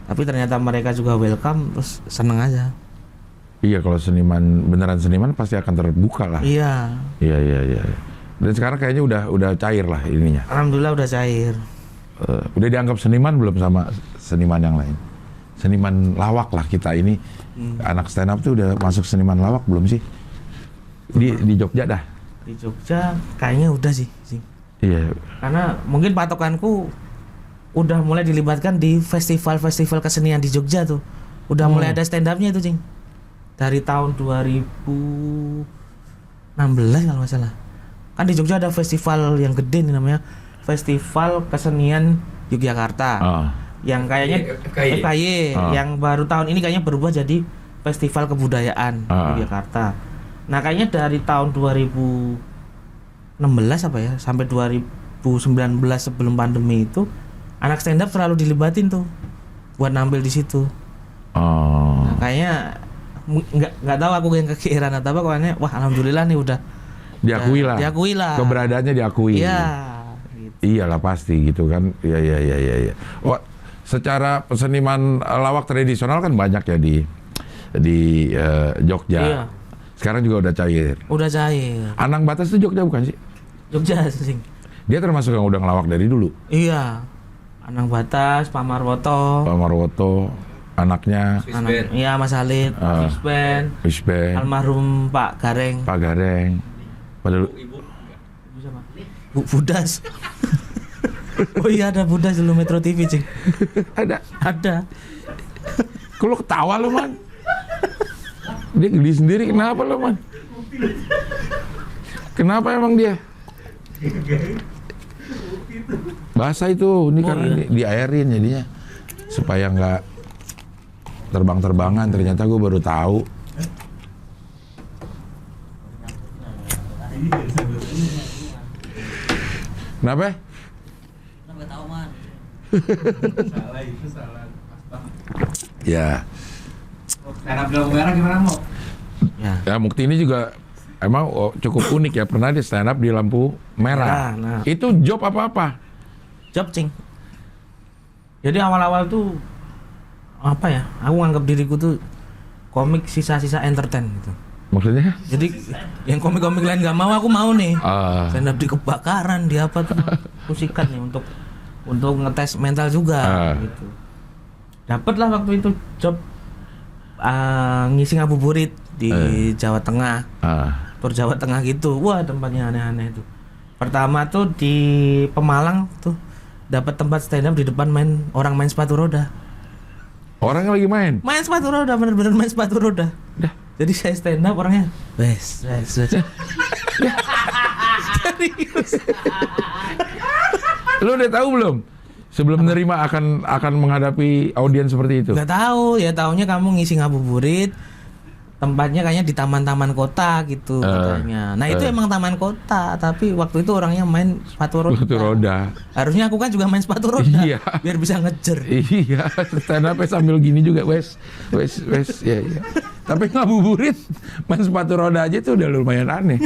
Tapi ternyata mereka juga welcome, terus seneng aja. Iya, kalau beneran seniman pasti akan terbuka lah. Iya. Dan sekarang kayaknya udah cair lah ininya. Alhamdulillah udah cair. Udah dianggap seniman belum sama seniman yang lain? Seniman lawak lah kita ini. Anak stand up tuh udah masuk seniman lawak belum sih? Di Jogja dah. Di Jogja kayaknya udah sih. Iya. Karena mungkin patokanku udah mulai dilibatkan di festival-festival kesenian di Jogja tuh. Udah mulai ada stand up-nya itu, Cing. Dari tahun 2016 kalau nggak salah. Kan di Jogja ada festival yang gede nih, namanya Festival Kesenian Yogyakarta. Yang kayaknya FKY. Yang baru tahun ini kayaknya berubah jadi Festival Kebudayaan Yogyakarta. Nah, kayaknya dari tahun 2016 apa ya sampai 2019 sebelum pandemi itu anak stand up selalu dilibatin tuh buat nampil di situ. Nah, kayaknya nggak tahu aku yang kekiran atau apa, pokoknya wah alhamdulillah nih udah diakui lah keberadaannya diakui. Iya gitu. Iyalah pasti gitu kan. Iya. Secara seniman lawak tradisional kan banyak ya di Jogja. Iya. Sekarang juga udah cair. Anang Batas itu Jogja bukan sih? Jogja sih. Dia termasuk yang udah ngelawak dari dulu. Iya. Anang Batas, Pak Marwoto, anaknya. Iya, Mas Halid, Wisben, almarhum Pak Gareng. Padahal Ibu siapa? Bu Budas. Oh iya, ada Budas dulu Metro TV, Cing. Ada. Kok lo ketawa lo, Man? Dia geli sendiri, kenapa lo, Man? Kenapa emang dia? Basah itu, ini karena diairin jadinya supaya nggak terbang-terbangan. Ternyata gue baru tahu. Kenapa? Nggak tahu, Man. Salah. Ya. Stand up di lampu merah gimana, Mo? Ya, Mukti ini juga emang cukup unik ya. Pernah di stand up di lampu merah. Nah. Itu job apa-apa? Job, Cing. Jadi awal-awal tuh apa ya? Aku nganggap diriku tuh komik sisa-sisa entertain gitu. Maksudnya? Jadi yang komik-komik lain nggak mau, aku mau nih. Stand up di kebakaran, di apa tuh? Aku sikat nih untuk ngetes mental juga gitu. Dapet lah waktu itu job ngisi ngabuburit di Jawa Tengah. Tur Jawa Tengah gitu. Wah, tempatnya aneh-aneh itu. Pertama tuh di Pemalang tuh dapat tempat stand up di depan orang main sepatu roda. Orangnya lagi main. Main sepatu roda, bener-bener main sepatu roda. Dah. Jadi saya stand up orangnya, wes. Serius. Lu udah tahu belum? Sebelum menerima akan menghadapi audiens seperti itu. Gak tahu, ya taunya kamu ngisi ngabuburit. Tempatnya kayaknya di taman-taman kota gitu katanya. Nah itu emang taman kota, tapi waktu itu orangnya main sepatu roda. Sepatu roda. Harusnya aku kan juga main sepatu roda, Iya. biar bisa ngejer. Iya, stand up sambil gini juga, wes, ya. Tapi ngabuburit main sepatu roda aja tuh udah lumayan aneh.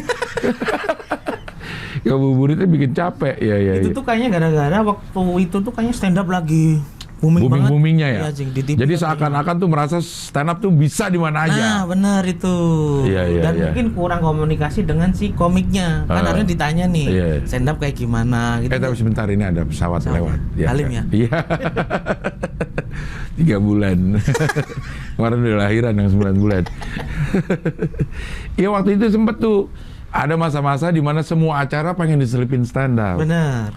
Ngabuburitnya bikin capek, ya. Itu tuh kayaknya gara-gara waktu itu tuh kayaknya stand up lagi booming-boomingnya ya. Iya, Jing, di TV jadi lagi. seakan-akan tuh merasa stand up tuh bisa di mana aja. Nah, benar itu. Iya, Dan iya. mungkin kurang komunikasi dengan si komiknya. Kan harusnya ditanya nih, Iya. stand up kayak gimana gitu. Tapi sebentar ini ada pesawat lewat. Halim ya? Iya. 3 bulan. Kemarin udah lahiran yang 9 bulan. Iya waktu itu sempet tuh ada masa-masa di mana semua acara pengen diselipin stand up. Benar.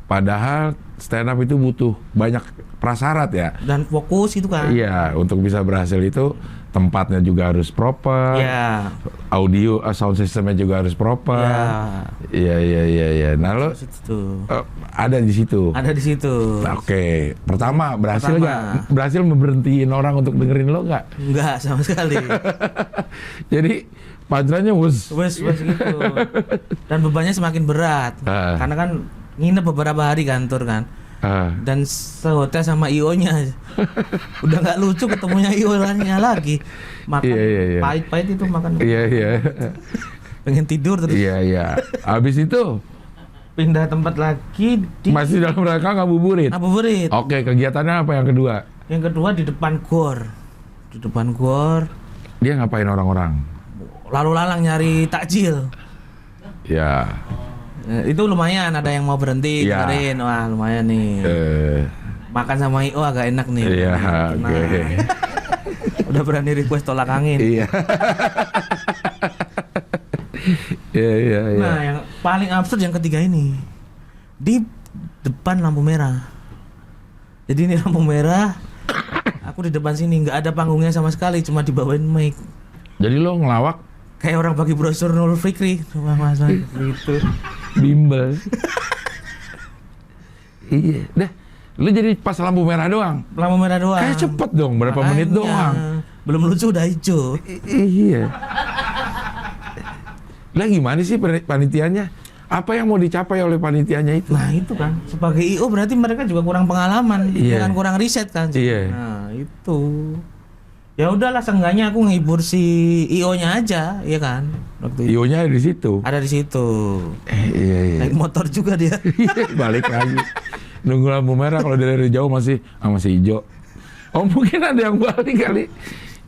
Padahal stand up itu butuh banyak prasyarat ya. Dan fokus itu kan. Iya, untuk bisa berhasil itu tempatnya juga harus proper. Iya. Audio, sound systemnya juga harus proper. Iya. Nah lo Situ. ada di situ. Ada di situ. Oke, pertama berhasil Pertama. nggak? Berhasil memberhentiin orang untuk dengerin lo nggak? Enggak sama sekali. Jadi punchline-nya Wes gitu. Dan bebannya semakin berat. Karena kan nginep beberapa hari kantor kan. Dan sehotel sama IO-nya. Udah nggak lucu ketemunya IO-nya lagi. Makan Iya. pahit-pahit itu makan. Iya. Pengen tidur terus. Iya. Habis itu Pindah tempat lagi di masih dalam rangka ngabuburit. Ngabuburit. Oke, kegiatannya apa yang kedua? Yang kedua di depan gor. Di depan gor Dia ngapain orang-orang? lalu lalang nyari takjil. Ya. Itu lumayan, ada yang mau berhenti Iya. kemarin. Wah, lumayan nih. Makan sama IO agak enak nih. Iya, Nah, oke. udah berani request tolak angin. Iya. Iya. Nah, yang paling absurd yang ketiga ini. Di depan lampu merah. Jadi ini lampu merah. Aku di depan sini nggak ada panggungnya sama sekali, cuma dibawain mic. Jadi lo ngelawak Kayak orang bagi brosur Nurul Fikri. Cuma Mas gitu. bimbel. Iya. Dah, lo jadi pas lampu merah doang. Lampu merah doang. Kayak cepet dong, berapa menit Makanya, doang. Belum lucu udah hijau. Iya. Lah gimana sih panitianya? Apa yang mau dicapai oleh panitianya itu? Nah itu kan, sebagai IO berarti mereka juga kurang pengalaman, Iya. kurang riset kan. Iya. Nah itu, ya udahlah, seenggaknya aku ngehibur si IO-nya aja, ya kan. Waktu itu Ionya ada di situ. ada di situ, Iya. naik motor juga dia. Balik lagi. Nunggu lampu merah, kalau dari jauh masih hijau. Oh mungkin ada yang balik kali.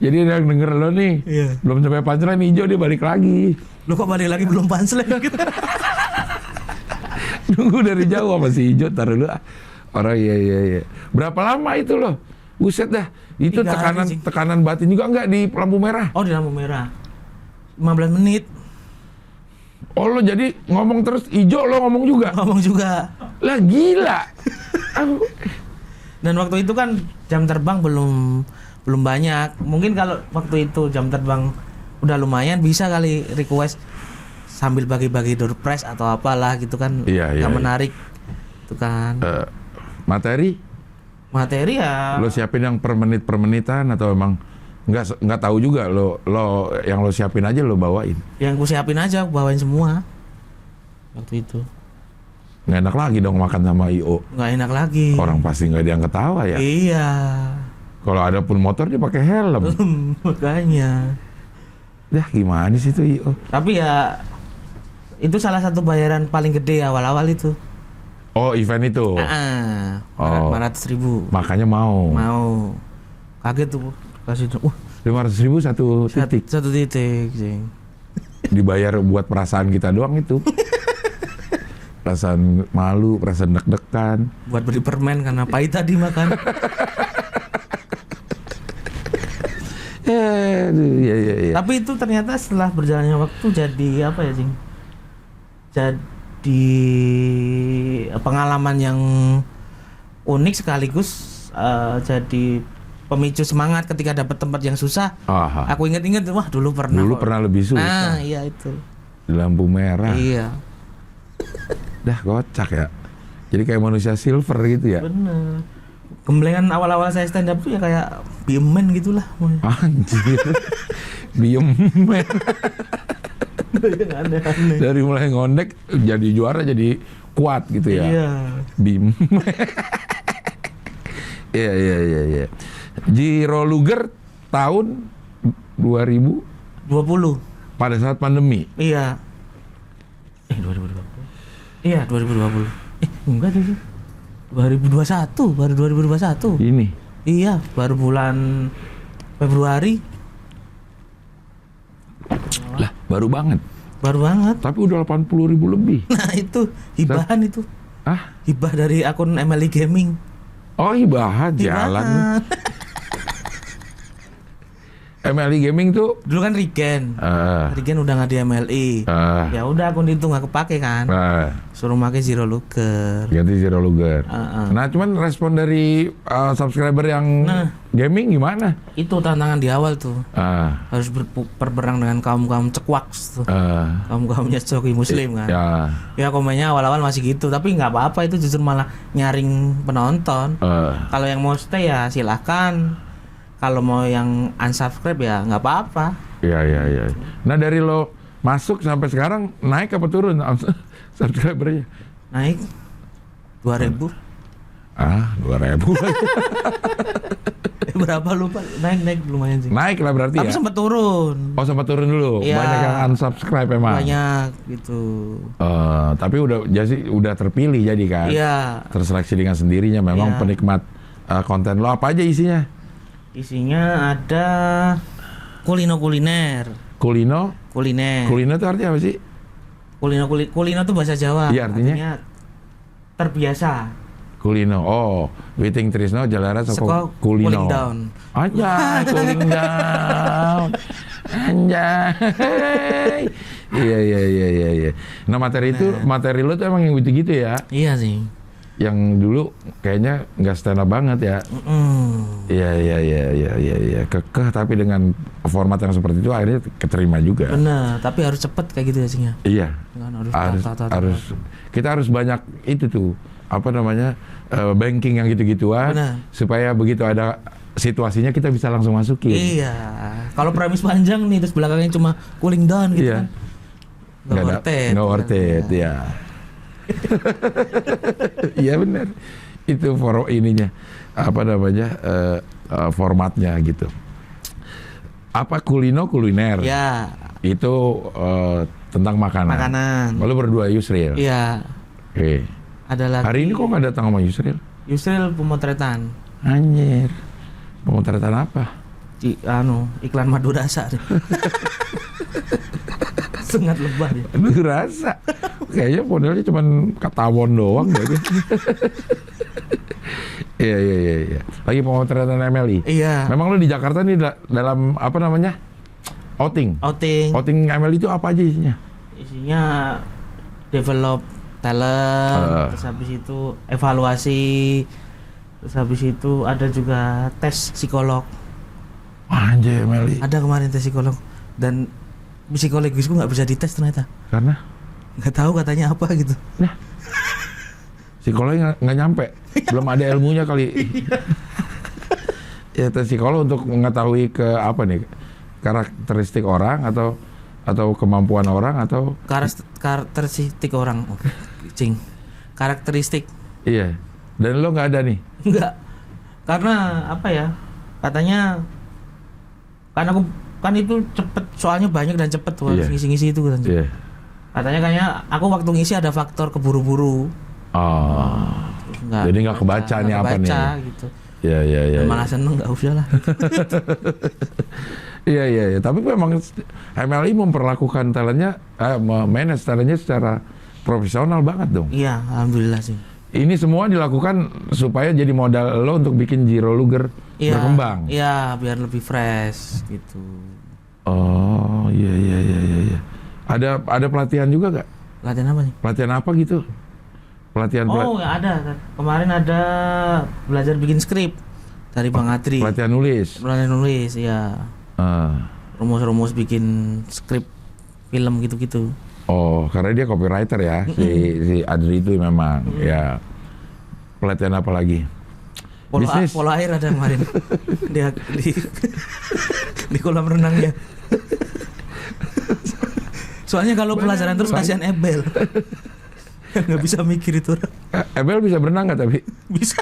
Jadi ada yang denger lo nih, Iya. belum sampai punchline hijau dia balik lagi. Lu kok balik lagi belum punchline gitu. Nunggu dari jauh masih hijau, taruh dulu. Orang iya. Berapa lama itu loh? Buset dah. Itu 3 hari, Cing. tekanan batin juga enggak di lampu merah. Oh di lampu merah, 15 menit Oh lo jadi ngomong terus hijau lo ngomong juga. ngomong juga. Lah gila. Dan waktu itu kan jam terbang belum banyak. Mungkin kalau waktu itu jam terbang udah lumayan, bisa kali request sambil bagi-bagi door prize atau apalah gitu kan. Iya, Yang iya. menarik itu kan. Materi Materi ya lo siapin yang per menitan atau emang nggak tahu juga lo yang lo siapin aja lo bawain. yang ku siapin aja, aku bawain semua waktu itu. Nggak enak lagi dong makan sama IO. Nggak enak lagi. Orang pasti nggak ada yang ketawa ya. Iya. Kalau ada pun motor dia pakai helm. Makanya. Dah gimana sih tuh IO? Tapi ya itu salah satu bayaran paling gede awal-awal itu. Oh event itu. Oh. 500.000. Makanya mau. Kaget tuh kasih tuh. 500.000 satu titik. Satu titik, Jing. Dibayar buat perasaan kita doang itu. Perasaan malu, perasaan deg-degan. Buat beli permen karena pahit tadi makan. Iya. Tapi itu ternyata setelah berjalannya waktu jadi apa ya, Jing? Jadi pengalaman yang unik sekaligus jadi pemicu semangat ketika dapat tempat yang susah. Aha. Aku inget-inget, wah dulu pernah. Dulu kok. pernah lebih susah. Nah, iya itu. Di lampu merah. Iya. Dah kocak ya. Jadi kayak manusia silver gitu ya. Bener. Gemblengan awal-awal saya stand up tuh ya kayak bioman gitulah. Anjir. Bioman. Aneh-aneh. Dari mulai ngondek jadi juara jadi kuat gitu ya. Iya. Bim. Iya. Jiro Luger tahun 2020 pada saat pandemi. Iya. 2020. Iya, 2020. Enggak tuh. 2021, baru 2021. Ini. Iya, baru bulan Februari. Lah, baru banget. Baru banget. Tapi udah 80.000 lebih. Nah, itu hibahan itu. Ah, Hibah dari akun MLI Gaming. oh hibahan jalan. MLI Gaming tuh Dulu kan Regen. Regen udah nggak di MLI. Ya udah akun itu nggak kepake kan. Suruh pakai Zero Luger. ganti Zero Luger. Nah, cuman respon dari subscriber yang gaming gimana? Itu tantangan di awal tuh. Ah, Harus berperang dengan kaum-kaum cekwaks tuh. Kaum-kaumnya coki muslim kan. ya. Ya komennya awal-awal masih gitu, tapi nggak apa-apa, itu justru malah nyaring penonton. Kalau yang mau stay ya silahkan. Kalau mau yang unsubscribe ya nggak apa-apa. Iya. Nah, dari lo masuk sampai sekarang naik apa turun subscribernya? Naik 2.000. 2.000. Berapa lupa? Naik lumayan sih. Naik lah berarti Tapi ya. sempat turun. Oh, sempat turun dulu. Iya. Banyak yang unsubscribe emang. Banyak gitu. Tapi udah terpilih jadi kan. Iya. Terseleksi dengan sendirinya memang Iya. penikmat konten lo. Apa aja isinya? Isinya ada kuliner. Kulino itu artinya apa sih? Kulino tuh bahasa Jawa. Iya, artinya? Terbiasa. Kulino. Oh, Witing Trisno Jalaran Seko Kulino. cooling down. Aja, cooling down. Anjay. Iya. Nah, materi lo tuh emang yang gitu-gitu ya? Iya sih. Yang dulu kayaknya nggak stand up banget ya? Iya. Kekeh tapi dengan format yang seperti itu akhirnya keterima juga. Bener, tapi harus cepet kayak gitu ya sih ya. Iya. Kan Harus kita harus banyak itu tuh banking yang gitu-gituan. Bener. Supaya begitu ada situasinya kita bisa langsung masukin. Iya. Kalau premis panjang nih terus belakangnya cuma cooling down gitu Iya. kan. Nggak worth it. Ya. Iya benar. Itu formatnya gitu. Apa kuliner? Ya. Itu tentang makanan. Lalu berdua Yusril. Iya. Oke. Ada lagi. Hari ini kok nggak datang sama Yusril? Yusril pemotretan. Anjir. Pemotretan apa? Iklan madu rasa. Sengat lebah dia. Aduh, rasa. Kayaknya modelnya cuma ketawon doang deh. Iya. Lagi pemotretan MLI. Iya. Memang lo di Jakarta nih dalam outing. Outing MLI itu apa aja isinya? Isinya develop talent, terus habis itu evaluasi, terus habis itu ada juga tes psikolog. Anjay, MLI. Ada kemarin tes psikolog dan psikologisku nggak bisa dites ternyata. Karena? Nggak tahu katanya apa gitu. Nah, psikolognya nggak nyampe, belum ada ilmunya kali. Ya, tes psikolog untuk mengetahui karakteristik orang atau kemampuan orang atau karakteristik orang. Karakteristik. Iya. Dan lo nggak ada nih? Nggak. Karena apa ya? Katanya kan itu cepet, soalnya banyak dan cepet tuh harus ngisi-ngisi itu kan. Iya. Katanya kayaknya aku waktu ngisi ada faktor keburu-buru. Jadi nggak kebaca nih apa nih? Gitu. Iya. Malah seneng nggak usah lah. Iya. Tapi memang MLI memperlakukan talentnya, manage talentnya secara profesional banget dong. Iya, alhamdulillah sih. Ini semua dilakukan supaya jadi modal lo untuk bikin Jiro Luger berkembang. Iya, biar lebih fresh gitu. Oh, iya. Ada pelatihan juga gak? Pelatihan apa nih? Pelatihan apa gitu? Pelatihan Oh ya ada. Kemarin ada belajar bikin skrip dari Bang Adri. pelatihan nulis. Pelatihan nulis ya. Rumus-rumus bikin skrip film gitu-gitu. Oh, karena dia copywriter ya, si Adri itu memang ya. Pelatihan apa lagi? Bisnis. Polo air ada kemarin. Dia di kolam renangnya. Soalnya kalau pelajaran terus kasihan Ebel. Nggak bisa mikir itu. Ebel bisa berenang nggak tapi? Bisa.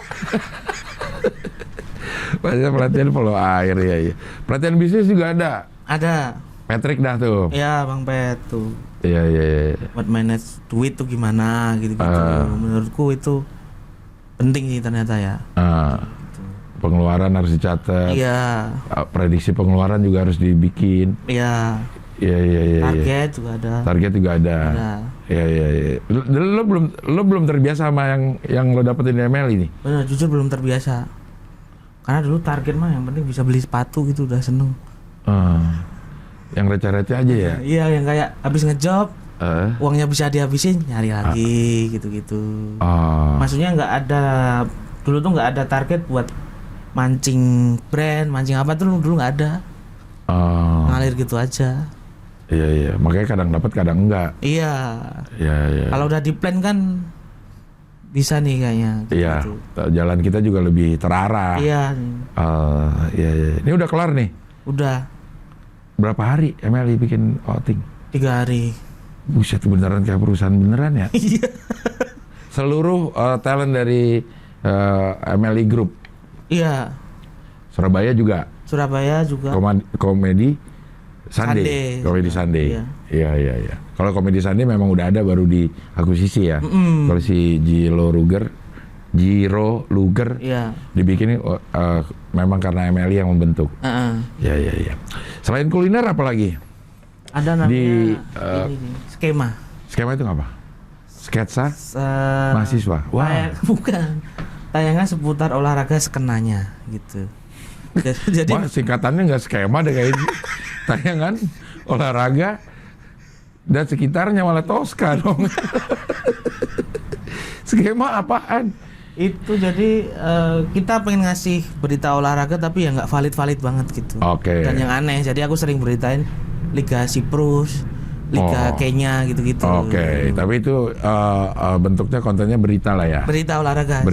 Pelatihan polo air ya. Pelatihan bisnis juga ada. Ada. Patrick dah tuh. Ya Bang Pet tuh. Iya. Buat manage duit tuh gimana gitu-gitu. Menurutku itu penting sih ternyata ya. Pengeluaran harus dicatat. Iya. Prediksi pengeluaran juga harus dibikin. Iya. Iya. Target juga ada. Target juga ada. Iya. Lo belum terbiasa sama yang lo dapetin di ML ini. Benar, jujur belum terbiasa. Karena dulu target mah yang penting bisa beli sepatu gitu udah seneng. Yang receh-receh aja ya. Iya, yang kayak habis ngejob, uangnya bisa dihabisin, nyari lagi gitu-gitu. Maksudnya nggak ada dulu tuh nggak ada target buat mancing brand, mancing apa tuh dulu nggak ada. Ngalir gitu aja. Iya. Makanya kadang dapat, kadang enggak. Iya. Iya. Kalau udah di plan kan bisa nih kayaknya. Iya. Gitu. Jalan kita juga lebih terarah. Iya. Iya. Ini udah kelar nih. Udah. Berapa hari MLI bikin outing? 3 hari. Buset, beneran kayak perusahaan beneran ya? Iya. Seluruh talent dari MLI Group. Iya. Surabaya juga. Komedi Sunday. Komedi Sunday. Iya. Kalau Komedi Sunday memang udah ada, baru diakuisisi ya. Kalau si Jiro Luger dibikin memang karena MLI yang membentuk. Iya. Selain kuliner apa lagi? Ada namanya ini, skema. Skema itu apa? Sketsa mahasiswa. Wah. Bukan. Tayangan seputar olahraga sekenanya gitu. Jadi singkatannya nggak skema deh kayak tayangan olahraga dan sekitarnya, malah Tosca dong. Skema apaan? Itu jadi kita pengen ngasih berita olahraga tapi ya nggak valid banget gitu. Dan yang aneh, jadi aku sering beritain Liga Siprus, Liga Kenya gitu-gitu. Tapi itu bentuknya kontennya berita lah ya. Berita olahraga.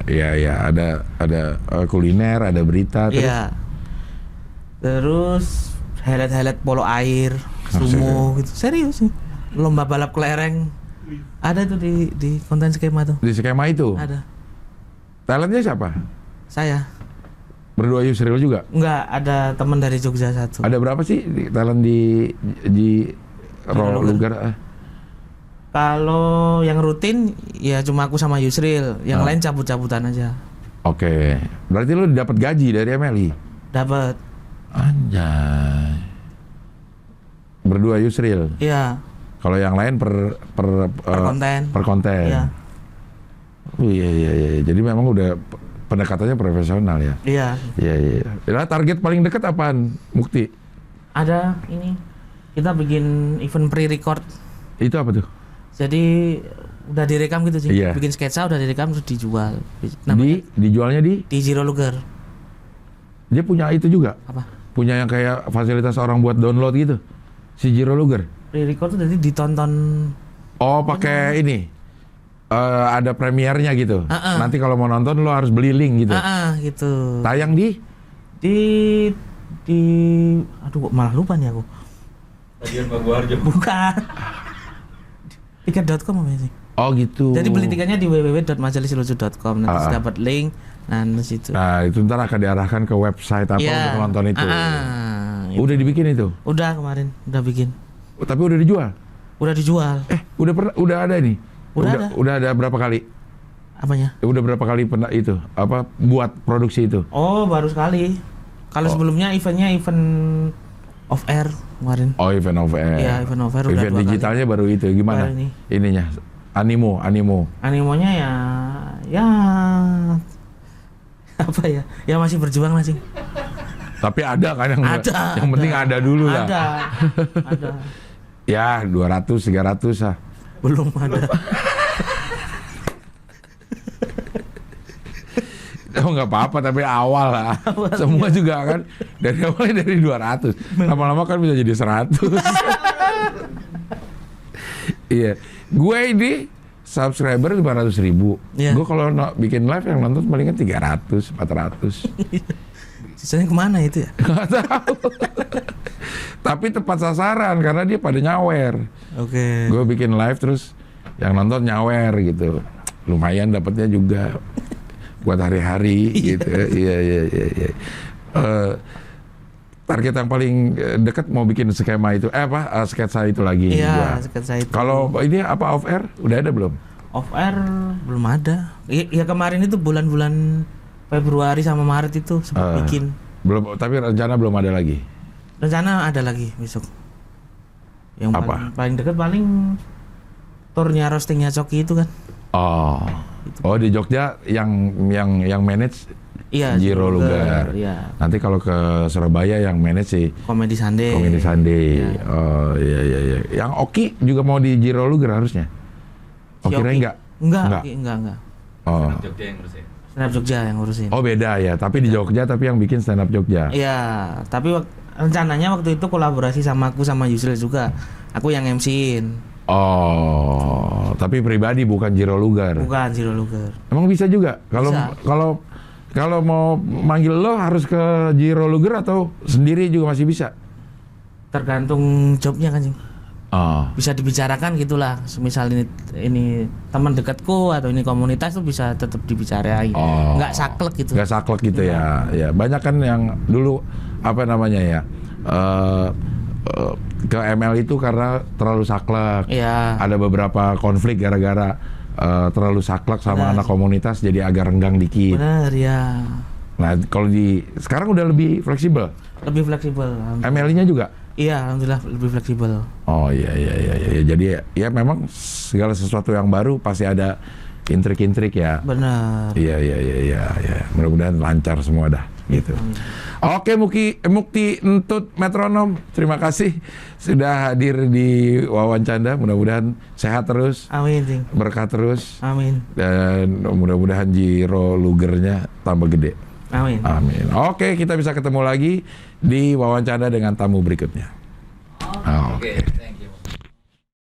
Iya. Ada kuliner, ada berita. Terus highlight polo air, sumo gitu. Serius sih. Lomba balap kelereng. Ada tuh di konten skema tuh. Di skema itu? Ada. Talentnya siapa? Saya. Berdua Yusril juga? Enggak, ada teman dari Jogja satu. Ada berapa sih talent di Luger? Kalau yang rutin ya cuma aku sama Yusril, yang lain cabut-cabutan aja. Berarti lu dapat gaji dari MLI? Dapat. Anjay. Berdua Yusril? Iya. Kalau yang lain per konten. Iya. Iya. Jadi memang udah pendekatannya profesional ya. Iya. Nah, target paling dekat apaan, Mukti? Ada ini. Kita bikin event pre-record. Itu apa tuh? Jadi udah direkam gitu sih. Iya. Bikin sketsa udah direkam terus dijual. Dijualnya di Jiro Luger. Dia punya itu juga? Apa? Punya yang kayak fasilitas orang buat download gitu. Si Jiro Luger. Pre-record tuh jadi ditonton. Oh, pakai ini. Ada premiernya gitu. Nanti kalau mau nonton lo harus beli link gitu. Gitu. Tayang di aduh malah lupa nih aku. Stadion Paguarjo. Bukan. Tiket.com apa sih? Oh gitu. Jadi beli tiketnya di www.majelislucu.com, nanti dapat link. Nah, situ. Nah, itu ntar akan diarahkan ke website apa untuk nonton itu. Udah dibikin itu? Udah kemarin, udah bikin. Tapi udah dijual? Udah dijual. Udah ada nih? Udah ada berapa kali? Apanya? Udah berapa kali itu? Buat produksi itu? Oh, baru sekali. Kalau sebelumnya event off air kemarin. Oh, event off air. Iya, event off air. Event digitalnya baru itu. Gimana? Ininya? Animonya ya apa ya? Ya masih berjuang lah sih. Tapi ada kan yang penting ada dulu lah. Ada. Ya 200-300 lah. Belum ada. nggak apa-apa, tapi awal lah. Semua juga kan dari awalnya dari 200, lama-lama kan bisa jadi 100. Iya, gue ini subscriber 500.000. Iya. Gue kalau bikin live yang nonton palingan 300, 400. Sisanya kemana itu ya? Nggak tahu. Tapi tepat sasaran karena dia pada nyawer. Oke. Gue bikin live terus yang nonton nyawer gitu. Lumayan dapatnya juga buat hari-hari gitu. Iya. Target yang paling dekat mau bikin skema itu sketsa itu lagi. Iya, sketsa itu. Kalau ini apa off air udah ada belum? Off air belum ada. Iya kemarin itu bulan-bulan Februari sama Maret itu sempat bikin. Belum, tapi rencana belum ada lagi. Rencana ada lagi besok. Yang apa? paling dekat paling turnya roastingnya Coki itu kan. Oh di Jogja yang manage Iya, Jiro Luger. Iya. Nanti kalau ke Surabaya yang manage sih Comedy Sunday. Iya. Oh iya. Yang Oki juga mau di Jiro Luger harusnya. Oki enggak? Enggak. Oh. Jogja yang ngurusin. Stand up Jogja yang ngurusin. Oh beda ya, tapi di Jogja tapi yang bikin stand up Jogja. Iya, tapi rencananya waktu itu kolaborasi sama aku sama Yusril juga. Aku yang MC-in. Oh, tapi pribadi bukan Jiro Luger. Bukan Jiro Luger. Emang bisa juga? Kalau mau manggil lo harus ke Jiro Luger atau sendiri juga masih bisa? Tergantung jobnya kan, Cing. Oh. Bisa dibicarakan gitulah. Misal ini teman dekatku atau ini komunitas tuh bisa tetap dibicarain. Oh. Nggak saklek gitu. Nggak saklek gitu ya. Ya banyak kan yang dulu apa namanya ya ke ML itu karena terlalu saklek. Iya. Ada beberapa konflik gara-gara terlalu saklek sama anak komunitas jadi agak renggang dikit. Benar ya. Nah kalau sekarang udah lebih fleksibel. Lebih fleksibel. ML-nya juga. Iya, alhamdulillah lebih fleksibel. Oh iya. Jadi ya memang segala sesuatu yang baru pasti ada intrik-intrik ya. Benar. Iya. Mudah-mudahan lancar semua dah gitu. Oke Mukti Entut Metronom, terima kasih sudah hadir di Wawancanda. Mudah-mudahan sehat terus. Amin, Cing. Berkah terus. Amin. Dan mudah-mudahan Jiro Lugernya tambah gede. Amin. Oke, kita bisa ketemu lagi di Wawancanda dengan tamu berikutnya. Oke.